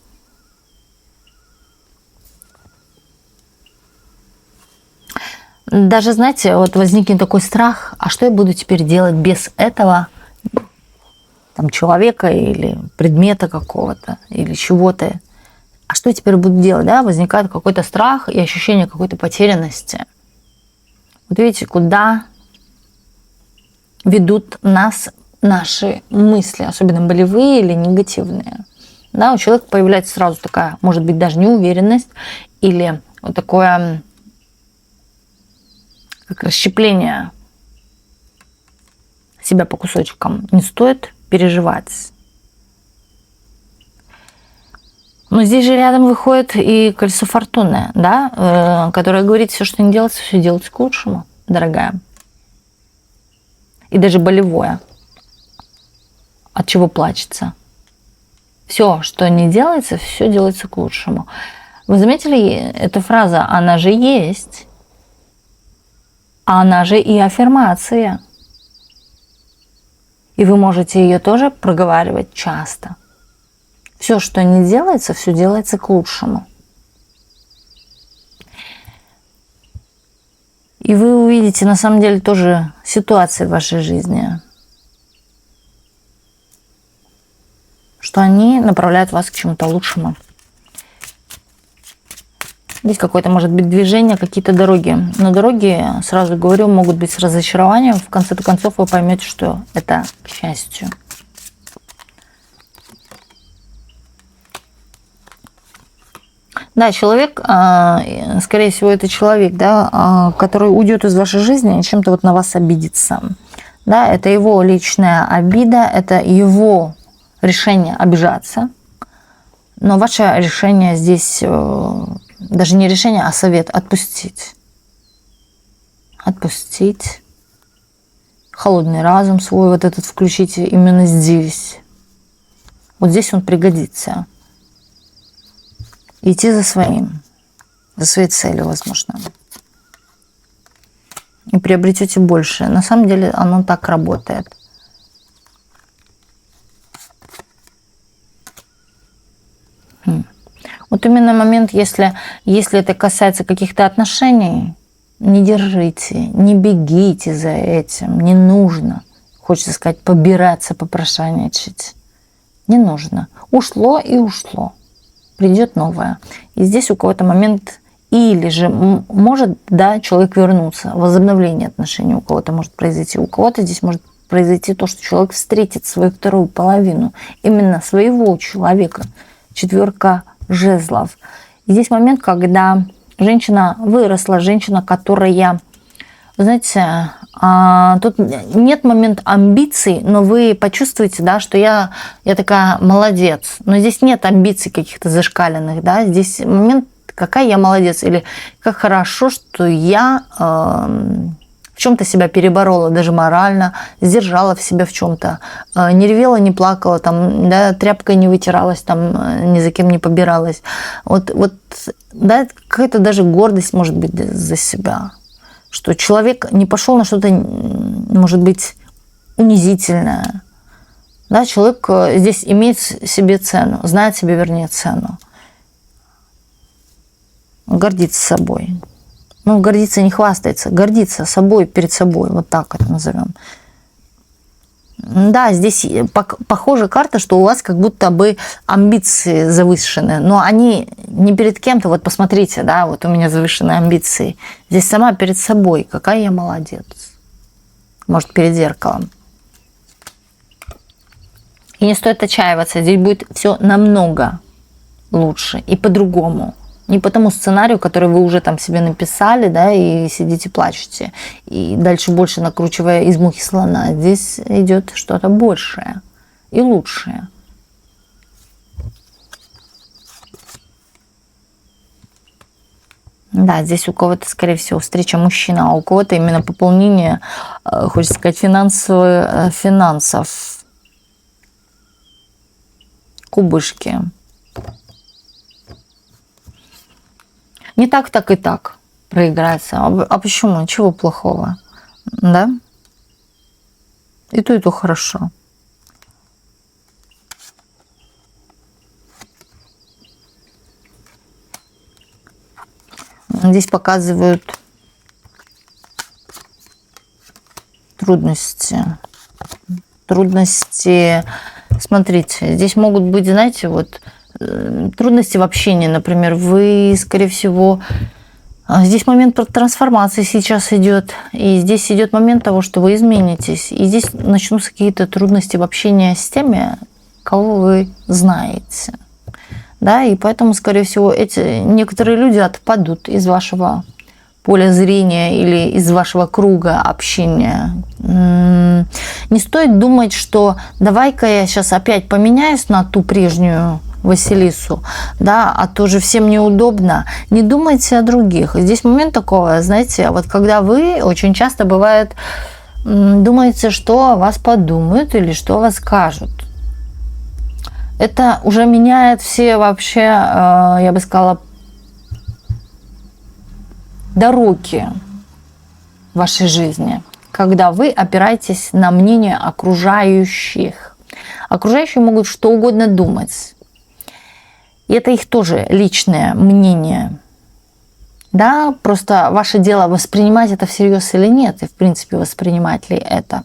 Даже, знаете, вот возникнет такой страх, а что я буду теперь делать без этого там, человека или предмета какого-то, или чего-то? А что я теперь буду делать? Да? Возникает какой-то страх и ощущение какой-то потерянности. Вот видите, куда ведут нас наши мысли, особенно болевые или негативные. Да, у человека появляется сразу такая, может быть, даже неуверенность или вот такое... как расщепление себя по кусочкам. Не стоит переживать. Но здесь же рядом выходит и колесо фортуны, да, которое говорит, все, что не делается, все делается к лучшему, дорогая. И даже болевое. От чего плачется. Все, что не делается, все делается к лучшему. Вы заметили, эта фраза, она же есть. Она же и аффирмация. И вы можете ее тоже проговаривать часто. Все, что не делается, все делается к лучшему. И вы увидите на самом деле тоже ситуации в вашей жизни, что они направляют вас к чему-то лучшему. Здесь какое-то может быть движение, какие-то дороги. Но дороги, сразу говорю, могут быть с разочарованием. В конце концов вы поймете, что это к счастью. Да, человек, скорее всего, это человек, да, который уйдет из вашей жизни и чем-то вот на вас обидится. Да, это его личная обида, это его решение обижаться. Но ваше решение здесь, даже не решение, а совет, отпустить. Отпустить. Холодный разум свой вот этот включите именно здесь. Вот здесь он пригодится. Идти за своим, за своей целью, возможно. И приобретете больше. На самом деле оно так работает. Вот именно момент, если это касается каких-то отношений, не держите, не бегите за этим, не нужно, хочется сказать, побираться, попрошайничать. Не нужно. Ушло и ушло. Придет новое. И здесь у кого-то момент, или же может, да, человек вернуться, возобновление отношений у кого-то может произойти, у кого-то здесь может произойти то, что человек встретит свою вторую половину, именно своего человека, 4 жезлов. И здесь момент, когда женщина выросла, женщина, которая, знаете, тут нет момента амбиций, но вы почувствуете, да, что я такая молодец. Но здесь нет амбиций каких-то зашкаленных, да, здесь момент, какая я молодец, или как хорошо, что я в чем-то себя переборола, даже морально, сдержала в себя в чем-то, не ревела, не плакала, там, да, тряпкой не вытиралась, там, ни за кем не побиралась. Вот, да, какая-то даже гордость может быть за себя. Что человек не пошел на что-то, может быть, унизительное. Да, человек здесь имеет себе цену, знает себе, вернее, цену. Гордится собой. Ну, гордится не хвастается, гордится собой, перед собой, вот так это назовем. Да, здесь похожа карта, что у вас как будто бы амбиции завышенные, но они не перед кем-то. Вот посмотрите, да, вот у меня завышенные амбиции. Здесь сама перед собой, какая я молодец. Может, перед зеркалом. И не стоит отчаиваться, здесь будет все намного лучше и по-другому. Не по тому сценарию, который вы уже там себе написали, да, и сидите плачете. И дальше больше накручивая из мухи слона. Здесь идет что-то большее и лучшее. Да, здесь у кого-то, скорее всего, встреча мужчина, а у кого-то именно пополнение, хочется сказать, финансов. Кубышки. Не так, так и так проиграется. А почему? Чего плохого? Да? И то хорошо. Здесь показывают трудности. Трудности. Смотрите, здесь могут быть, знаете, вот трудности в общении, например, вы, скорее всего, здесь момент трансформации сейчас идет, и здесь идет момент того, что вы изменитесь, и здесь начнутся какие-то трудности в общении с теми, кого вы знаете, да, и поэтому, скорее всего, некоторые люди отпадут из вашего поля зрения или из вашего круга общения. Не стоит думать, что давай-ка я сейчас опять поменяюсь на ту прежнюю Василису, да, а тоже всем неудобно. Не думайте о других. Здесь момент такого, знаете, вот когда вы очень часто бывает думаете, что о вас подумают или что о вас скажут. Это уже меняет все вообще, я бы сказала, дороги вашей жизни, когда вы опираетесь на мнение окружающих. Окружающие могут что угодно думать. И это их тоже личное мнение. Да, просто ваше дело воспринимать это всерьез или нет, и в принципе воспринимать ли это.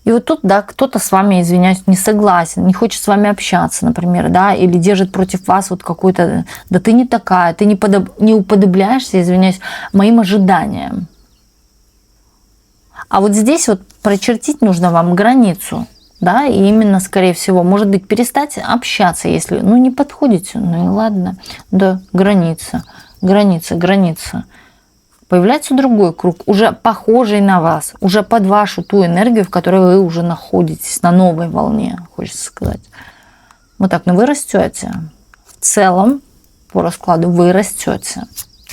И вот тут, да, кто-то с вами, извиняюсь, не согласен, не хочет с вами общаться, например, да, или держит против вас вот какой-то, да ты не такая, ты не уподобляешься, извиняюсь, моим ожиданиям. А вот здесь вот прочертить нужно вам границу, да, и именно, скорее всего, может быть, перестать общаться, если, ну, не подходите, ну и ладно, да, граница. Появляется другой круг, уже похожий на вас, уже под вашу ту энергию, в которой вы уже находитесь, на новой волне, хочется сказать. Вот так, но вы растете. В целом, по раскладу, вы растете.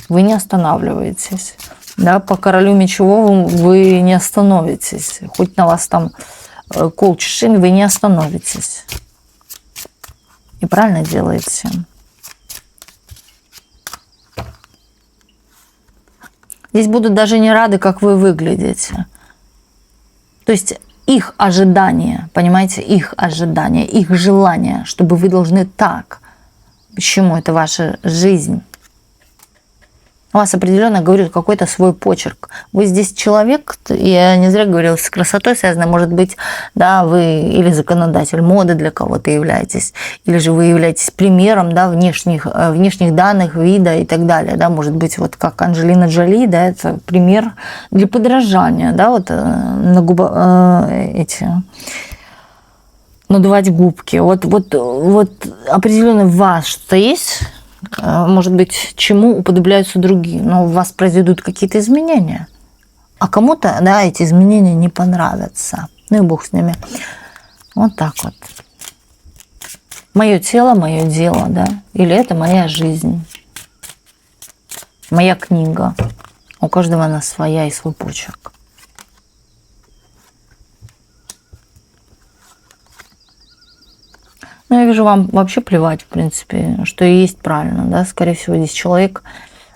Вы не останавливаетесь. Да, по королю мечевому вы не остановитесь. Хоть на вас там кол чешин, вы не остановитесь. И правильно делаете. Здесь будут даже не рады, как вы выглядите. То есть их ожидания, понимаете, их ожидания, их желания, чтобы вы должны так. Почему? Это ваша жизнь. У вас определенно, говорю, какой-то свой почерк. Вы здесь человек, я не зря говорила, с красотой связано, может быть, да, вы или законодатель моды для кого-то являетесь, или же вы являетесь примером, да, внешних данных, вида и так далее, да, может быть, вот как Анджелина Джоли, да, это пример для подражания, да, вот надувать губки, вот определенно в вас что-то есть, может быть, чему уподобляются другие, но у вас произойдут какие-то изменения. А кому-то, да, эти изменения не понравятся. Ну и бог с ними. Вот так вот. Мое тело, мое дело, да. Или это моя жизнь. Моя книга. У каждого она своя и свой почерк. Ну, я вижу, вам вообще плевать, в принципе, что и есть правильно, да. Скорее всего, здесь человек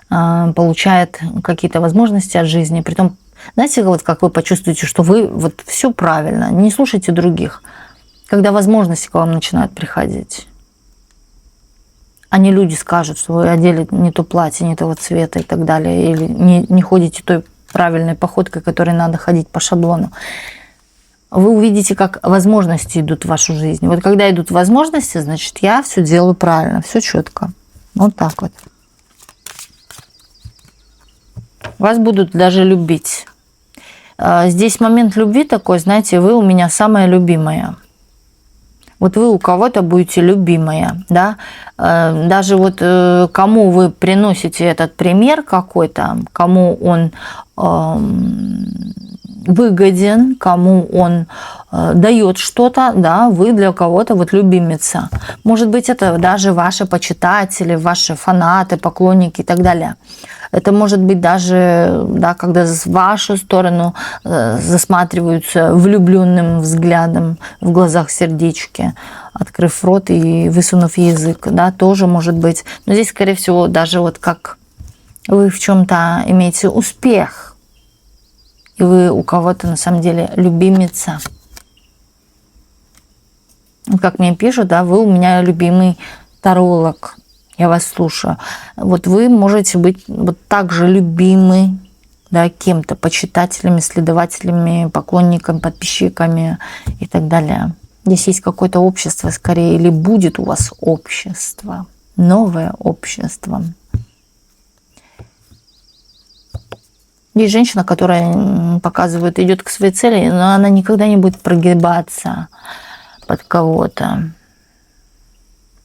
получает какие-то возможности от жизни. Притом, знаете, вот как вы почувствуете, что вы вот все правильно, не слушайте других, когда возможности к вам начинают приходить. А не люди скажут, что вы одели не то платье, не того цвета и так далее, или не ходите той правильной походкой, которой надо ходить по шаблону. Вы увидите, как возможности идут в вашу жизнь. Вот когда идут возможности, значит, я все делаю правильно, все четко. Вот так вот. Вас будут даже любить. Здесь момент любви такой, знаете, вы у меня самая любимая. Вот вы у кого-то будете любимая, да. Даже вот кому вы приносите этот пример какой-то, кому он выгоден, кому он дает что-то, да, вы для кого-то вот любимица. Может быть, это даже ваши почитатели, ваши фанаты, поклонники и так далее. Это может быть даже, да, когда в вашу сторону засматриваются влюбленным взглядом, в глазах сердечки, открыв рот и высунув язык, да, тоже может быть. Но здесь, скорее всего, даже вот как вы в чем-то имеете успех, и вы у кого-то на самом деле любимица. Как мне пишут, да, вы у меня любимый таролог. Я вас слушаю. Вот вы можете быть вот так же любимы, да, кем-то, почитателями, следователями, поклонниками, подписчиками и так далее. Здесь есть какое-то общество скорее, или будет у вас общество, новое общество. Есть женщина, которая показывает, идет к своей цели, но она никогда не будет прогибаться под кого-то.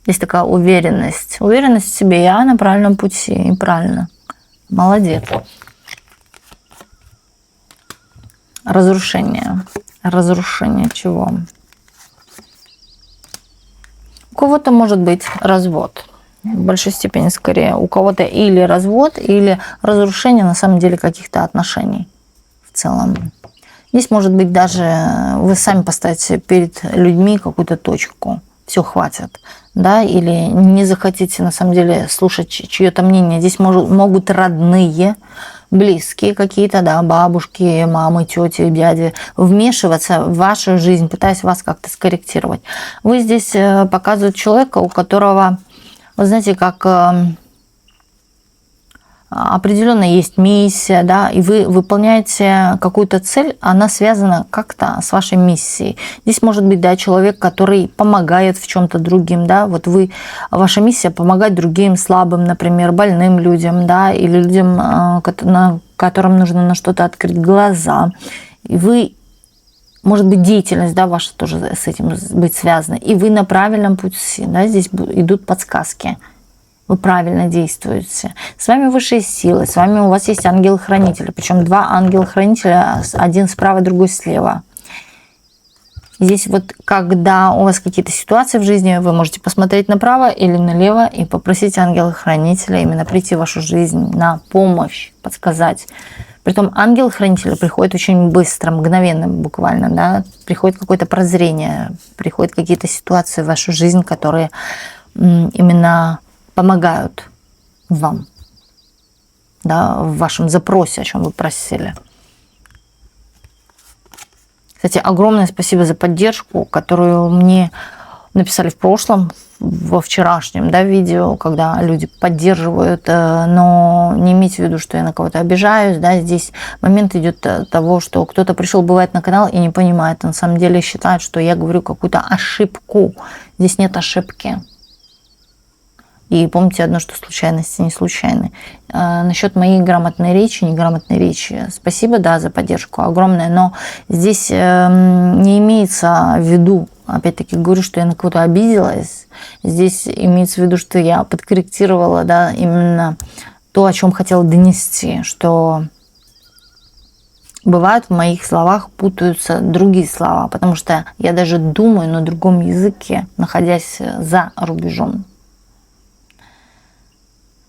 Есть такая уверенность. Уверенность в себе. Я на правильном пути. И правильно. Молодец. Разрушение. Разрушение чего? У кого-то может быть развод. В большей степени скорее. У кого-то или развод, или разрушение на самом деле каких-то отношений в целом. Здесь может быть даже вы сами поставите перед людьми какую-то точку. Все, хватит. Да? Или не захотите на самом деле слушать чье-то мнение. Здесь могут родные, близкие какие-то, да, бабушки, мамы, тети, дяди вмешиваться в вашу жизнь, пытаясь вас как-то скорректировать. Вы здесь показываете человека, у которого, вы знаете, как определенно есть миссия, да, и вы выполняете какую-то цель, она связана как-то с вашей миссией. Здесь может быть, да, человек, который помогает в чем-то другим, да, вот ваша миссия помогать другим слабым, например, больным людям, да, или людям, которым нужно на что-то открыть глаза. И вы, может быть, деятельность, да, ваша тоже с этим быть связана, и вы на правильном пути, да, здесь идут подсказки. Вы правильно действуете. С вами высшие силы, с вами у вас есть ангелы-хранители, причем два ангела-хранителя, один справа, другой слева. Здесь вот, когда у вас какие-то ситуации в жизни, вы можете посмотреть направо или налево и попросить ангела-хранителя именно прийти в вашу жизнь на помощь, подсказать. Притом ангел-хранитель приходит очень быстро, мгновенно буквально, да, приходит какое-то прозрение, приходят какие-то ситуации в вашу жизнь, которые именно помогают вам, да, в вашем запросе, о чем вы просили. Кстати, огромное спасибо за поддержку, которую мне написали в прошлом, во вчерашнем, да, видео, когда люди поддерживают, но не имейте в виду, что я на кого-то обижаюсь, да, здесь момент идет того, что кто-то пришел, бывает, на канал и не понимает, на самом деле считает, что я говорю какую-то ошибку. Здесь нет ошибки. И помните одно, что случайности не случайны. Насчет моей грамотной речи, неграмотной речи, спасибо, да, за поддержку огромное, но здесь не имеется в виду, опять-таки говорю, что я на кого-то обиделась, здесь имеется в виду, что я подкорректировала, да, именно то, о чем хотела донести, что бывает в моих словах путаются другие слова, потому что я даже думаю на другом языке, находясь за рубежом.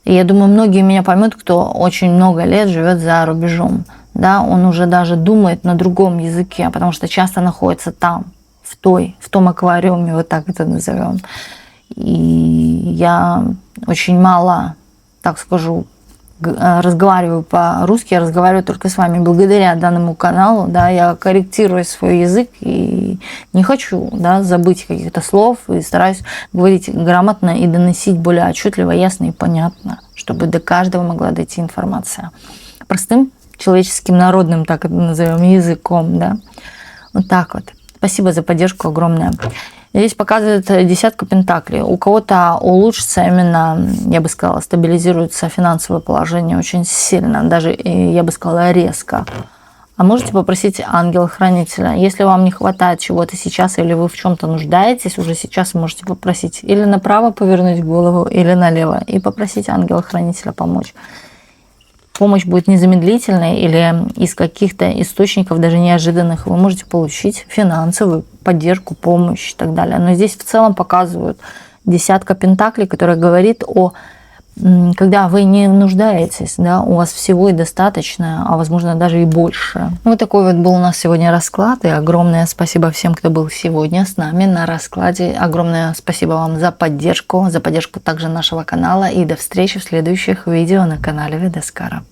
И я думаю, многие меня поймут, кто очень много лет живет за рубежом. Да, он уже даже думает на другом языке, потому что часто находится там, в том аквариуме, вот так это назовем. И я очень мало, так скажу, разговариваю по-русски, я разговариваю только с вами благодаря данному каналу, да, я корректирую свой язык и не хочу, да, забыть каких-то слов и стараюсь говорить грамотно и доносить более отчетливо, ясно и понятно, чтобы до каждого могла дойти информация. Простым человеческим, народным, так это назовем, языком, да, вот так вот. Спасибо за поддержку огромное. Здесь показывает десятку пентаклей. У кого-то улучшится именно, я бы сказала, стабилизируется финансовое положение очень сильно, даже, я бы сказала, резко. А можете попросить ангела-хранителя. Если вам не хватает чего-то сейчас, или вы в чем-то нуждаетесь, уже сейчас можете попросить или направо повернуть голову, или налево, и попросить ангела-хранителя помочь. Помощь будет незамедлительной или из каких-то источников, даже неожиданных, вы можете получить финансовую поддержку, помощь и так далее. Но здесь в целом показывают десятка пентаклей, которая говорит о, когда вы не нуждаетесь, да, у вас всего и достаточно, а возможно даже и больше. Вот такой вот был у нас сегодня расклад, и огромное спасибо всем, кто был сегодня с нами на раскладе. Огромное спасибо вам за поддержку также нашего канала, и до встречи в следующих видео на канале Ведескара.